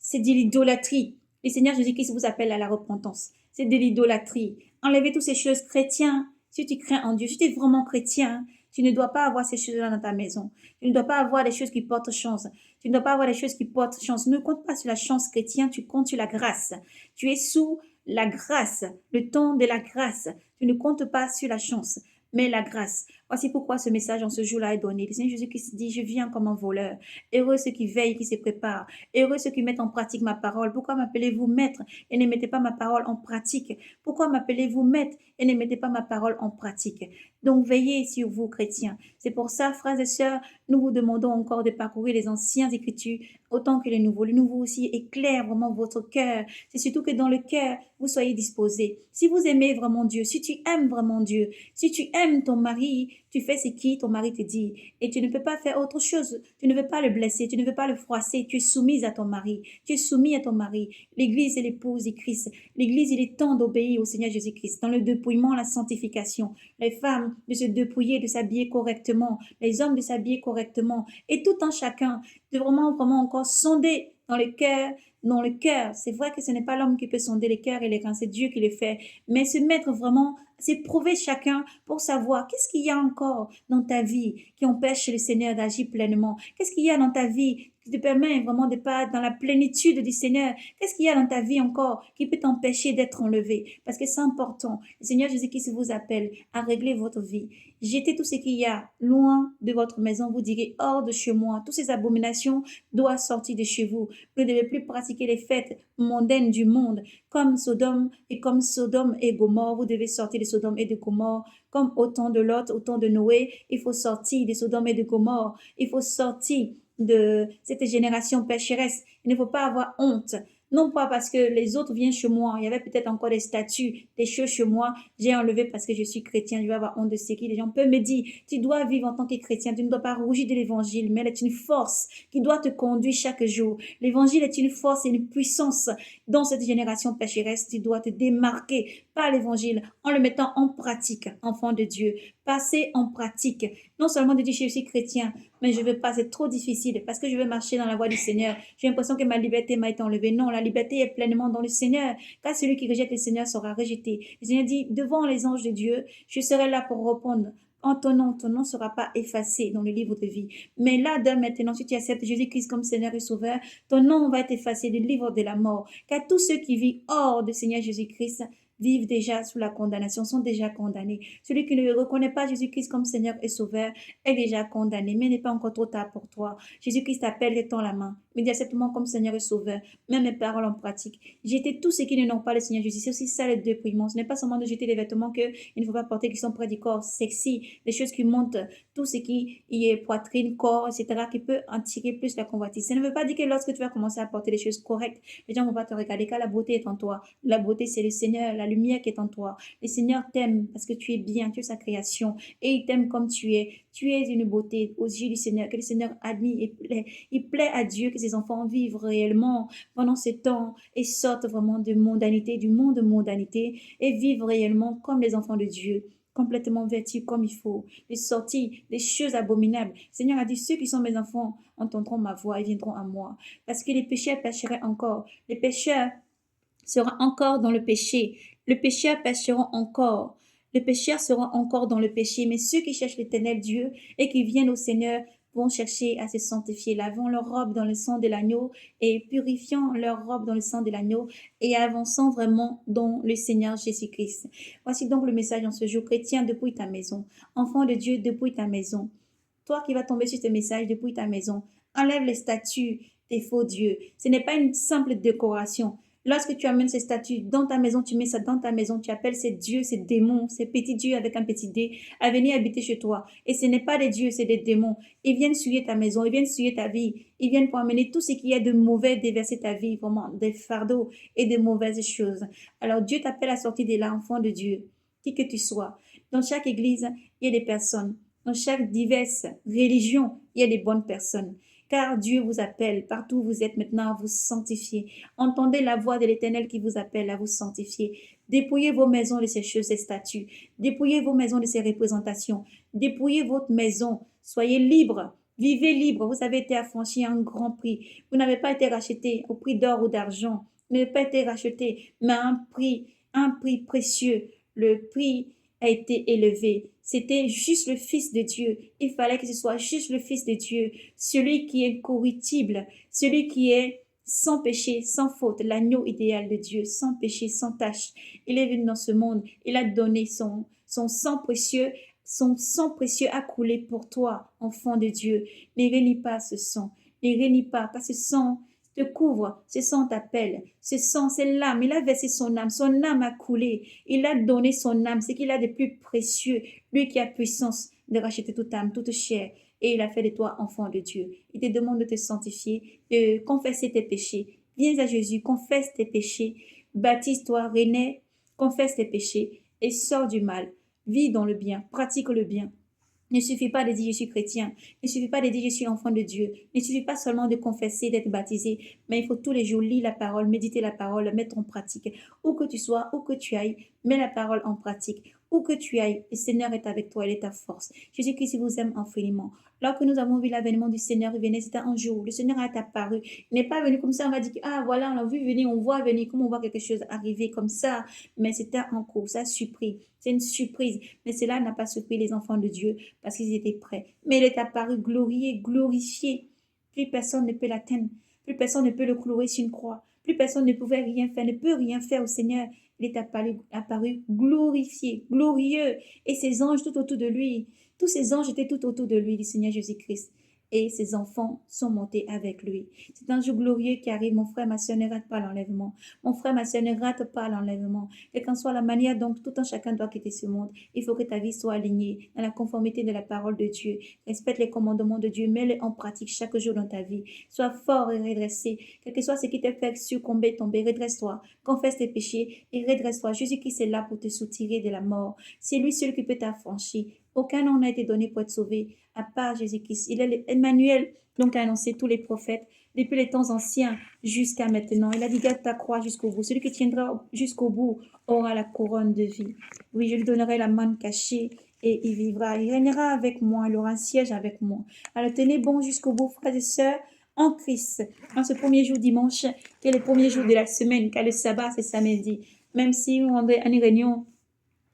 C'est de l'idolâtrie. Le Seigneur Jésus-Christ vous appelle à la repentance. C'est de l'idolâtrie. Enlevez toutes ces choses chrétiennes. Si tu crains en Dieu, si tu es vraiment chrétien, tu ne dois pas avoir ces choses-là dans ta maison. Tu ne dois pas avoir des choses qui portent chance. Tu ne dois pas avoir des choses qui portent chance. Ne compte pas sur la chance chrétienne, tu comptes sur la grâce. Tu es sous la grâce, le temps de la grâce. Tu ne comptes pas sur la chance, mais la grâce. Voici pourquoi ce message en ce jour-là est donné. Le Seigneur Jésus-Christ dit, je viens comme un voleur. Heureux ceux qui veillent, qui se préparent. Heureux ceux qui mettent en pratique ma parole. Pourquoi m'appelez-vous maître et ne mettez pas ma parole en pratique? Pourquoi m'appelez-vous maître et ne mettez pas ma parole en pratique? Donc veillez sur vous, chrétiens. C'est pour ça, frères et sœurs, nous vous demandons encore de parcourir les anciennes écritures autant que les nouveaux. Le nouveau aussi éclaire vraiment votre cœur. C'est surtout que dans le cœur, vous soyez disposés. Si vous aimez vraiment Dieu, si tu aimes vraiment Dieu, si tu aimes ton mari, tu fais ce qui ton mari te dit et tu ne peux pas faire autre chose. Tu ne veux pas le blesser, tu ne veux pas le froisser. Tu es soumise à ton mari. Tu es soumis à ton mari. L'Église est l'épouse de Christ. L'Église, il est temps d'obéir au Seigneur Jésus-Christ. Dans le dépouillement, la sanctification. Les femmes de se dépouiller, de s'habiller correctement. Les hommes de s'habiller correctement. Et tout en chacun de vraiment encore sonder dans le cœur. Dans le cœur, c'est vrai que ce n'est pas l'homme qui peut sonder les cœurs et les reins, c'est Dieu qui le fait. Mais se mettre vraiment, c'est prouver chacun pour savoir qu'est-ce qu'il y a encore dans ta vie qui empêche le Seigneur d'agir pleinement. Qu'est-ce qu'il y a dans ta vie qui te permet vraiment de pas être dans la plénitude du Seigneur. Qu'est-ce qu'il y a dans ta vie encore qui peut t'empêcher d'être enlevé? Parce que c'est important. Le Seigneur Jésus-Christ vous appelle à régler votre vie. Jetez tout ce qu'il y a loin de votre maison. Vous direz hors de chez moi. Toutes ces abominations doivent sortir de chez vous. Vous ne devez plus pratiquer les fêtes mondaines du monde. Comme Sodome et Gomorrhe, vous devez sortir de Sodome et de Gomorre. Comme au temps de Lot, au temps de Noé, il faut sortir de Sodome et de Gomorre. Il faut sortir de cette génération pécheresse. Il ne faut pas avoir honte. Non pas parce que les autres viennent chez moi. Il y avait peut-être encore des statues, des choses chez moi. J'ai enlevé parce que je suis chrétien. Je vais avoir honte de ce qui les gens peuvent me dire. Tu dois vivre en tant que chrétien. Tu ne dois pas rougir de l'évangile, mais elle est une force qui doit te conduire chaque jour. L'évangile est une force et une puissance. Dans cette génération pécheresse, tu dois te démarquer par l'évangile en le mettant en pratique, enfant de Dieu. Passer en pratique. Non seulement de dire je suis chrétien, mais je veux pas, c'est trop difficile parce que je veux marcher dans la voie du Seigneur. J'ai l'impression que ma liberté m'a été enlevée. Non, la liberté est pleinement dans le Seigneur. Car celui qui rejette le Seigneur sera rejeté. Le Seigneur dit, devant les anges de Dieu, je serai là pour répondre. En ton nom ne sera pas effacé dans le livre de vie. Mais là, dès maintenant, si tu acceptes Jésus-Christ comme Seigneur et Sauveur, ton nom va être effacé du livre de la mort. Car tous ceux qui vivent hors de Seigneur Jésus-Christ vivent déjà sous la condamnation, sont déjà condamnés. Celui qui ne reconnaît pas Jésus-Christ comme Seigneur et Sauveur est déjà condamné, mais n'est pas encore trop tard pour toi. Jésus-Christ t'appelle et tend la main. Me dit accepte-moi comme Seigneur et Sauveur. Mets mes paroles en pratique. Jetez tous ceux qui ne n'ont pas le Seigneur Jésus. C'est aussi ça le dépouillement. Ce n'est pas seulement de jeter les vêtements qu'il ne faut pas porter qui sont près du corps sexy, des choses qui montent tout ce qui y est poitrine, corps, etc., qui peut en tirer plus la convoitise. Ça ne veut pas dire que lorsque tu vas commencer à porter des choses correctes, les gens ne vont pas te regarder car la beauté est en toi. La beauté, c'est le Seigneur, la lumière qui est en toi. Le Seigneur t'aime parce que tu es bien, tu es sa création et il t'aime comme tu es. Tu es une beauté aux yeux du Seigneur, que le Seigneur admire et plaît. Il plaît à Dieu que ses enfants vivent réellement pendant ce temps et sortent vraiment de mondanité, du monde de mondanité et vivent réellement comme les enfants de Dieu, complètement vêtus comme il faut, de sortir des choses abominables. Le Seigneur a dit, ceux qui sont mes enfants entendront ma voix et viendront à moi. Parce que les pécheurs pécheraient encore. Les pécheurs seront encore dans le péché. Le pécheur pécheront encore. Le pécheur sera encore dans le péché, mais ceux qui cherchent l'Éternel Dieu et qui viennent au Seigneur vont chercher à se sanctifier, lavant leur robe dans le sang de l'agneau et purifiant leur robe dans le sang de l'agneau et avançant vraiment dans le Seigneur Jésus-Christ. Voici donc le message en ce jour. Chrétien, depuis ta maison. Enfant de Dieu, depuis ta maison. Toi qui vas tomber sur ce message depuis ta maison, enlève les statues des faux dieux. Ce n'est pas une simple décoration. Lorsque tu amènes ces statues dans ta maison, tu mets ça dans ta maison, tu appelles ces dieux, ces démons, ces petits dieux avec un petit dé à venir habiter chez toi. Et ce n'est pas des dieux, c'est des démons. Ils viennent souiller ta maison, ils viennent souiller ta vie, ils viennent pour amener tout ce qui est de mauvais, déverser ta vie, vraiment, des fardeaux et de mauvaises choses. Alors Dieu t'appelle à sortir de là, enfant de Dieu, qui que tu sois. Dans chaque église, il y a des personnes. Dans chaque diverse religion, il y a des bonnes personnes. Car Dieu vous appelle, partout où vous êtes maintenant, à vous sanctifier. Entendez la voix de l'Éternel qui vous appelle à vous sanctifier. Dépouillez vos maisons de ces choses, ces statues. Dépouillez vos maisons de ces représentations. Dépouillez votre maison. Soyez libre. Vivez libre. Vous avez été affranchi à un grand prix. Vous n'avez pas été racheté au prix d'or ou d'argent. Vous n'avez pas été racheté, mais à un prix précieux. Le prix a été élevé. C'était juste le Fils de Dieu. Il fallait que ce soit juste le Fils de Dieu, celui qui est incorruptible, celui qui est sans péché, sans faute, l'agneau idéal de Dieu, sans péché, sans tache. Il est venu dans ce monde, il a donné son sang précieux a coulé pour toi, enfant de Dieu. Ne réunis pas ce sang, ne réunis pas, car ce sang te couvre, ce sang t'appelle, ce sang, c'est l'âme, il a versé son âme a coulé, il a donné son âme, ce qu'il a de plus précieux, lui qui a puissance de racheter toute âme, toute chair, et il a fait de toi enfant de Dieu. Il te demande de te sanctifier, de confesser tes péchés. Viens à Jésus, confesse tes péchés, baptise-toi, renais, confesse tes péchés et sors du mal. Vis dans le bien, pratique le bien. Il ne suffit pas de dire je suis chrétien, il ne suffit pas de dire je suis enfant de Dieu, il ne suffit pas seulement de confesser, d'être baptisé, mais il faut tous les jours lire la parole, méditer la parole, mettre en pratique. Où que tu sois, où que tu ailles, mets la parole en pratique. Où que tu ailles, le Seigneur est avec toi, il est ta force. Jésus-Christ vous aime infiniment. Lorsque nous avons vu l'avènement du Seigneur, il venait, c'était un jour, le Seigneur est apparu. Il n'est pas venu comme ça, on va dire, ah voilà, on l'a vu venir, on voit venir, comme on voit quelque chose arriver comme ça, mais c'était en cours, ça a surpris. C'est une surprise, mais cela n'a pas surpris les enfants de Dieu parce qu'ils étaient prêts. Mais il est apparu glorieux, glorifié. Plus personne ne peut l'atteindre. Plus personne ne peut le clouer sur une croix. Plus personne ne pouvait rien faire, ne peut rien faire au Seigneur. Il est apparu glorifié, glorieux. Et ses anges tout autour de lui. Tous ces anges étaient tout autour de lui, du Seigneur Jésus-Christ. Et ses enfants sont montés avec lui. C'est un jour glorieux qui arrive. Mon frère, ma soeur, ne rate pas l'enlèvement. Mon frère, ma soeur, ne rate pas l'enlèvement. Quelle qu'en soit la manière dont tout un chacun doit quitter ce monde, il faut que ta vie soit alignée dans la conformité de la parole de Dieu. Respecte les commandements de Dieu, mets-les en pratique chaque jour dans ta vie. Sois fort et redressé. Quel que soit ce qui t'a fait succomber, tomber, redresse-toi. Confesse tes péchés et redresse-toi. Jésus-Christ est là pour te soutirer de la mort. C'est lui seul qui peut t'affranchir. Aucun nom n'a été donné pour être sauvé, à part Jésus-Christ. Il est Emmanuel, donc a annoncé tous les prophètes, depuis les temps anciens jusqu'à maintenant. Il a dit, garde ta croix jusqu'au bout. Celui qui tiendra jusqu'au bout aura la couronne de vie. Oui, je lui donnerai la manne cachée et il vivra. Il régnera avec moi, il aura un siège avec moi. Alors tenez bon jusqu'au bout, frères et sœurs, en Christ. En ce premier jour dimanche, qui est le premier jour de la semaine, car le sabbat, c'est samedi. Même si on est en réunion,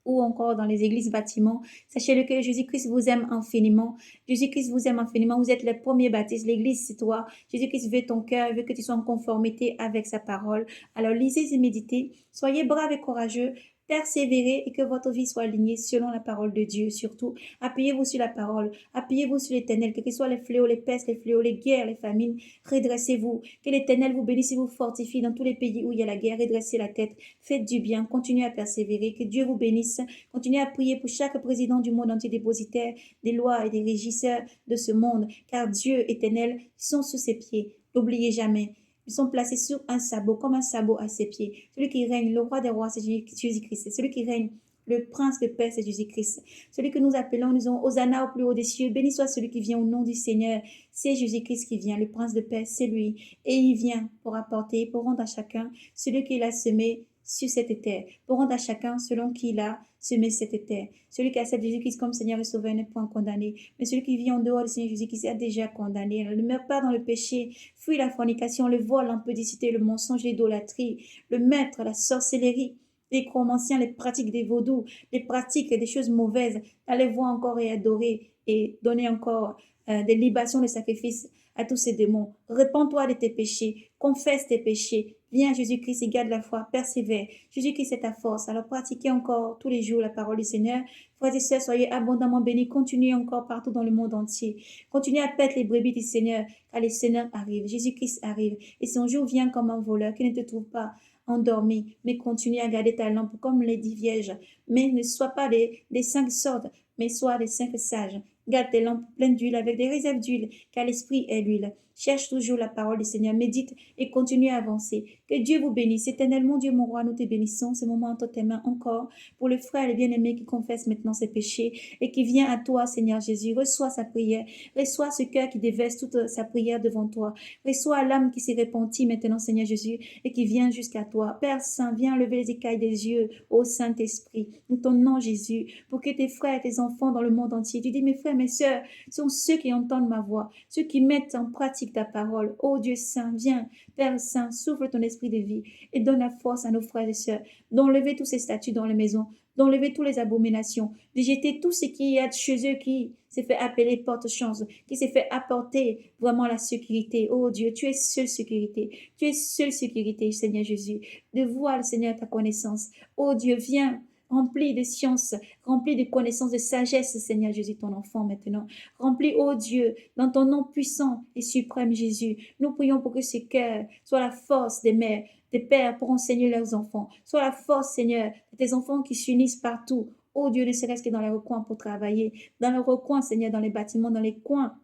ou encore dans les églises bâtiments, sachez-le que Jésus-Christ vous aime infiniment. Jésus-Christ vous aime infiniment. Vous êtes les premiers baptisés. L'église, c'est toi. Jésus-Christ veut ton cœur, veut que tu sois en conformité avec sa parole. Alors, lisez et méditez. Soyez braves et courageux. Persévérez et que votre vie soit alignée selon la parole de Dieu. Surtout, appuyez-vous sur la parole. Appuyez-vous sur l'Éternel. Quels que soient les fléaux, les pestes, les fléaux, les guerres, les famines, redressez-vous. Que l'Éternel vous bénisse et vous fortifie dans tous les pays où il y a la guerre. Redressez la tête. Faites du bien. Continuez à persévérer. Que Dieu vous bénisse. Continuez à prier pour chaque président du monde entier, dépositaire des lois et des régisseurs de ce monde, car Dieu éternel sont sous ses pieds. N'oubliez jamais, ils sont placés sur un sabot, comme un sabot à ses pieds. Celui qui règne, le roi des rois, c'est Jésus-Christ. C'est celui qui règne, le prince de paix, c'est Jésus-Christ. Celui que nous appelons, nous disons, Hosanna au plus haut des cieux. Béni soit celui qui vient au nom du Seigneur. C'est Jésus-Christ qui vient, le prince de paix, c'est lui. Et il vient pour apporter, pour rendre à chacun celui qu'il a semé sur cette terre, pour rendre à chacun selon qui il a semé cette terre. Celui qui accepte Jésus-Christ comme Seigneur et Sauveur n'est point condamné, mais celui qui vit en dehors du Seigneur Jésus-Christ est déjà condamné. Ne meurt pas dans le péché, fuit la fornication, le vol, l'impudicité, le mensonge, l'idolâtrie, le maître, la sorcellerie. des chromanciens, les pratiques des vaudous, les pratiques des choses mauvaises, d'aller voir encore et adorer et donner encore des libations de sacrifices à tous ces démons. Répands-toi de tes péchés, confesse tes péchés. Viens Jésus-Christ et garde la foi, persévère. Jésus-Christ est ta force. Alors pratiquez encore tous les jours la parole du Seigneur. Frères et sœurs, soyez abondamment bénis. Continuez encore partout dans le monde entier. Continuez à paître les brebis du Seigneur, car le Seigneur arrive. Jésus-Christ arrive. Et son jour vient comme un voleur qui ne te trouve pas endormi, mais continue à garder ta lampe comme les 10 vierges. Mais ne sois pas des 5 sordes, mais sois des 5 sages. Garde tes lampes pleines d'huile avec des réserves d'huile, car l'esprit est l'huile. Cherche toujours la parole du Seigneur, médite et continue à avancer. Que Dieu vous bénisse. Éternellement, Dieu mon roi, nous te bénissons. Ce moment entre tes mains encore pour le frère et le bien-aimé qui confesse maintenant ses péchés et qui vient à toi, Seigneur Jésus. Reçois sa prière. Reçois ce cœur qui déverse toute sa prière devant toi. Reçois l'âme qui s'est repentie maintenant, Seigneur Jésus, et qui vient jusqu'à toi. Père Saint, viens lever les écailles des yeux au Saint-Esprit. Nous ton nom, Jésus, pour que tes frères et tes enfants dans le monde entier, tu dis, mes frères, mes sœurs, sont ceux qui entendent ma voix, ceux qui mettent en pratique ta parole. Ô Dieu Saint, viens, Père Saint, souffle ton esprit de vie et donne la force à nos frères et sœurs d'enlever tous ces statues dans les maisons, d'enlever toutes les abominations, de jeter tout ce qui est chez eux qui s'est fait appeler porte-chance, qui s'est fait apporter vraiment la sécurité. Oh Dieu, tu es seule sécurité. Tu es seule sécurité, Seigneur Jésus. De voir, Seigneur, ta connaissance. Oh Dieu, viens. Rempli de science, rempli de connaissances, de sagesse, Seigneur Jésus, ton enfant maintenant. Rempli, oh Dieu, dans ton nom puissant et suprême Jésus. Nous prions pour que ce cœur soit la force des mères, des pères pour enseigner leurs enfants. Soit la force, Seigneur, de tes enfants qui s'unissent partout. Oh Dieu, ne serait-ce que dans les recoins pour travailler. Dans les recoins, Seigneur, dans les bâtiments, dans les coins,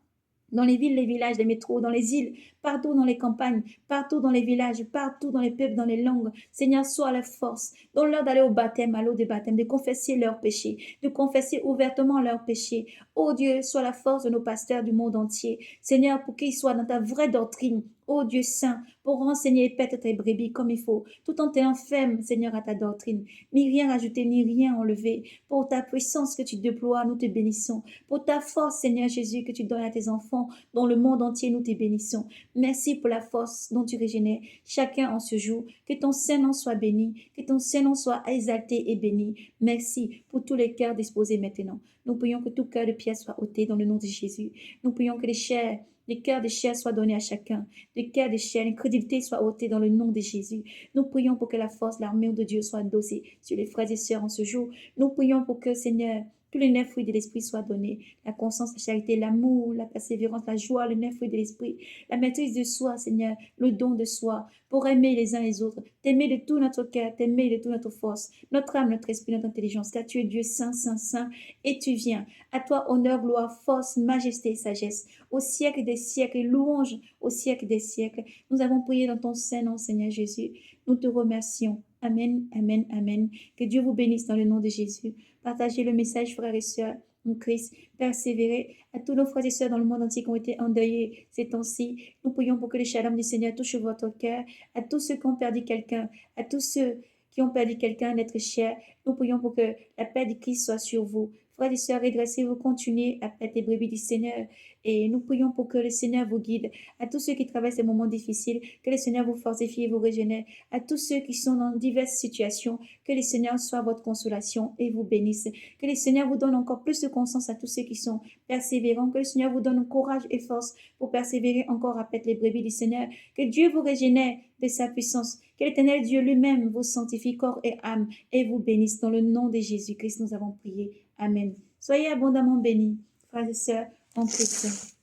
dans les villes, les villages, les métros, dans les îles, partout dans les campagnes, partout dans les villages, partout dans les peuples, dans les langues. Seigneur, sois la force. Donne-leur d'aller au baptême, à l'eau de baptême, de confesser leurs péchés, de confesser ouvertement leurs péchés. Oh Dieu, sois la force de nos pasteurs du monde entier. Seigneur, pour qu'ils soient dans ta vraie doctrine. Oh Dieu saint, pour renseigner et paître tes brebis comme il faut, tout en t'ayant ferme, Seigneur, à ta doctrine. Ni rien rajouter, ni rien enlever. Pour ta puissance que tu déploies, nous te bénissons. Pour ta force, Seigneur Jésus, que tu donnes à tes enfants, dans le monde entier, nous te bénissons. Merci pour la force dont tu régénères chacun en ce jour. Que ton Saint-Nom soit béni, que ton Saint-Nom soit exalté et béni. Merci pour tous les cœurs disposés maintenant. Nous prions que tout cœur de pierre soit ôté dans le nom de Jésus. Nous prions que les cœurs de chair soient donnés à chacun. Les cœurs de chair, l'incrédulité soit ôtée dans le nom de Jésus. Nous prions pour que la force, l'armure de Dieu soit endossée sur les frères et sœurs en ce jour. Nous prions pour que, Seigneur, tous les 9 fruits de l'esprit soient donnés. La conscience, la charité, l'amour, la persévérance, la joie, les 9 fruits de l'esprit. La maîtrise de soi, Seigneur, le don de soi, pour aimer les uns les autres. T'aimer de tout notre cœur, t'aimer de toute notre force, notre âme, notre esprit, notre intelligence. Car tu es Dieu saint, saint, saint, et tu viens. À toi, honneur, gloire, force, majesté et sagesse. Au siècle des siècles, louange au siècle des siècles. Nous avons prié dans ton Saint-Nom, Seigneur Jésus. Nous te remercions. Amen, amen, amen. Que Dieu vous bénisse dans le nom de Jésus. Partagez le message, frères et sœurs en Christ. Persévérez. À tous nos frères et sœurs dans le monde entier qui ont été endeuillés ces temps-ci, nous prions pour que le shalom du Seigneur touche votre cœur. À tous ceux qui ont perdu quelqu'un, à tous ceux qui ont perdu quelqu'un d'être cher, nous prions pour que la paix de Christ soit sur vous. Frères et sœurs, redressez-vous, continuez à être les brebis du Seigneur. Et nous prions pour que le Seigneur vous guide. À tous ceux qui traversent des moments difficiles, que le Seigneur vous fortifie et vous régénère. À tous ceux qui sont dans diverses situations, que le Seigneur soit votre consolation et vous bénisse. Que le Seigneur vous donne encore plus de conscience à tous ceux qui sont persévérants. Que le Seigneur vous donne courage et force pour persévérer encore à être les brebis du Seigneur. Que Dieu vous régénère de sa puissance. Que l'Éternel Dieu lui-même vous sanctifie corps et âme et vous bénisse. Dans le nom de Jésus-Christ, nous avons prié. Amen. Soyez abondamment bénis, frères et sœurs, en Christ.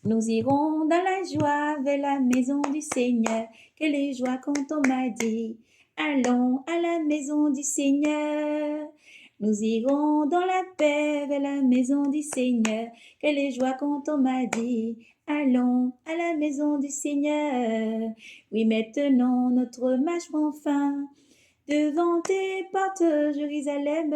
Nous irons dans la joie vers la maison du Seigneur. Quelle joie quand on m'a dit, allons à la maison du Seigneur. Nous irons dans la paix vers la maison du Seigneur. Quelle joie quand on m'a dit, allons à la maison du Seigneur. Oui, maintenant notre marche prend fin. Devant tes portes, Jérusalem.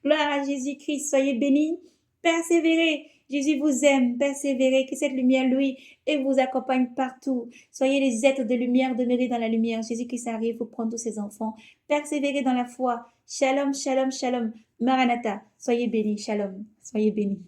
Gloire à Jésus-Christ, soyez bénis, persévérez. Jésus vous aime, persévérez, que cette lumière, lui, et vous accompagne partout. Soyez les êtres de lumière, demeurez dans la lumière. Jésus-Christ arrive pour prendre tous ses enfants. Persévérez dans la foi. Shalom, shalom, shalom. Maranatha, soyez bénis, shalom, soyez bénis.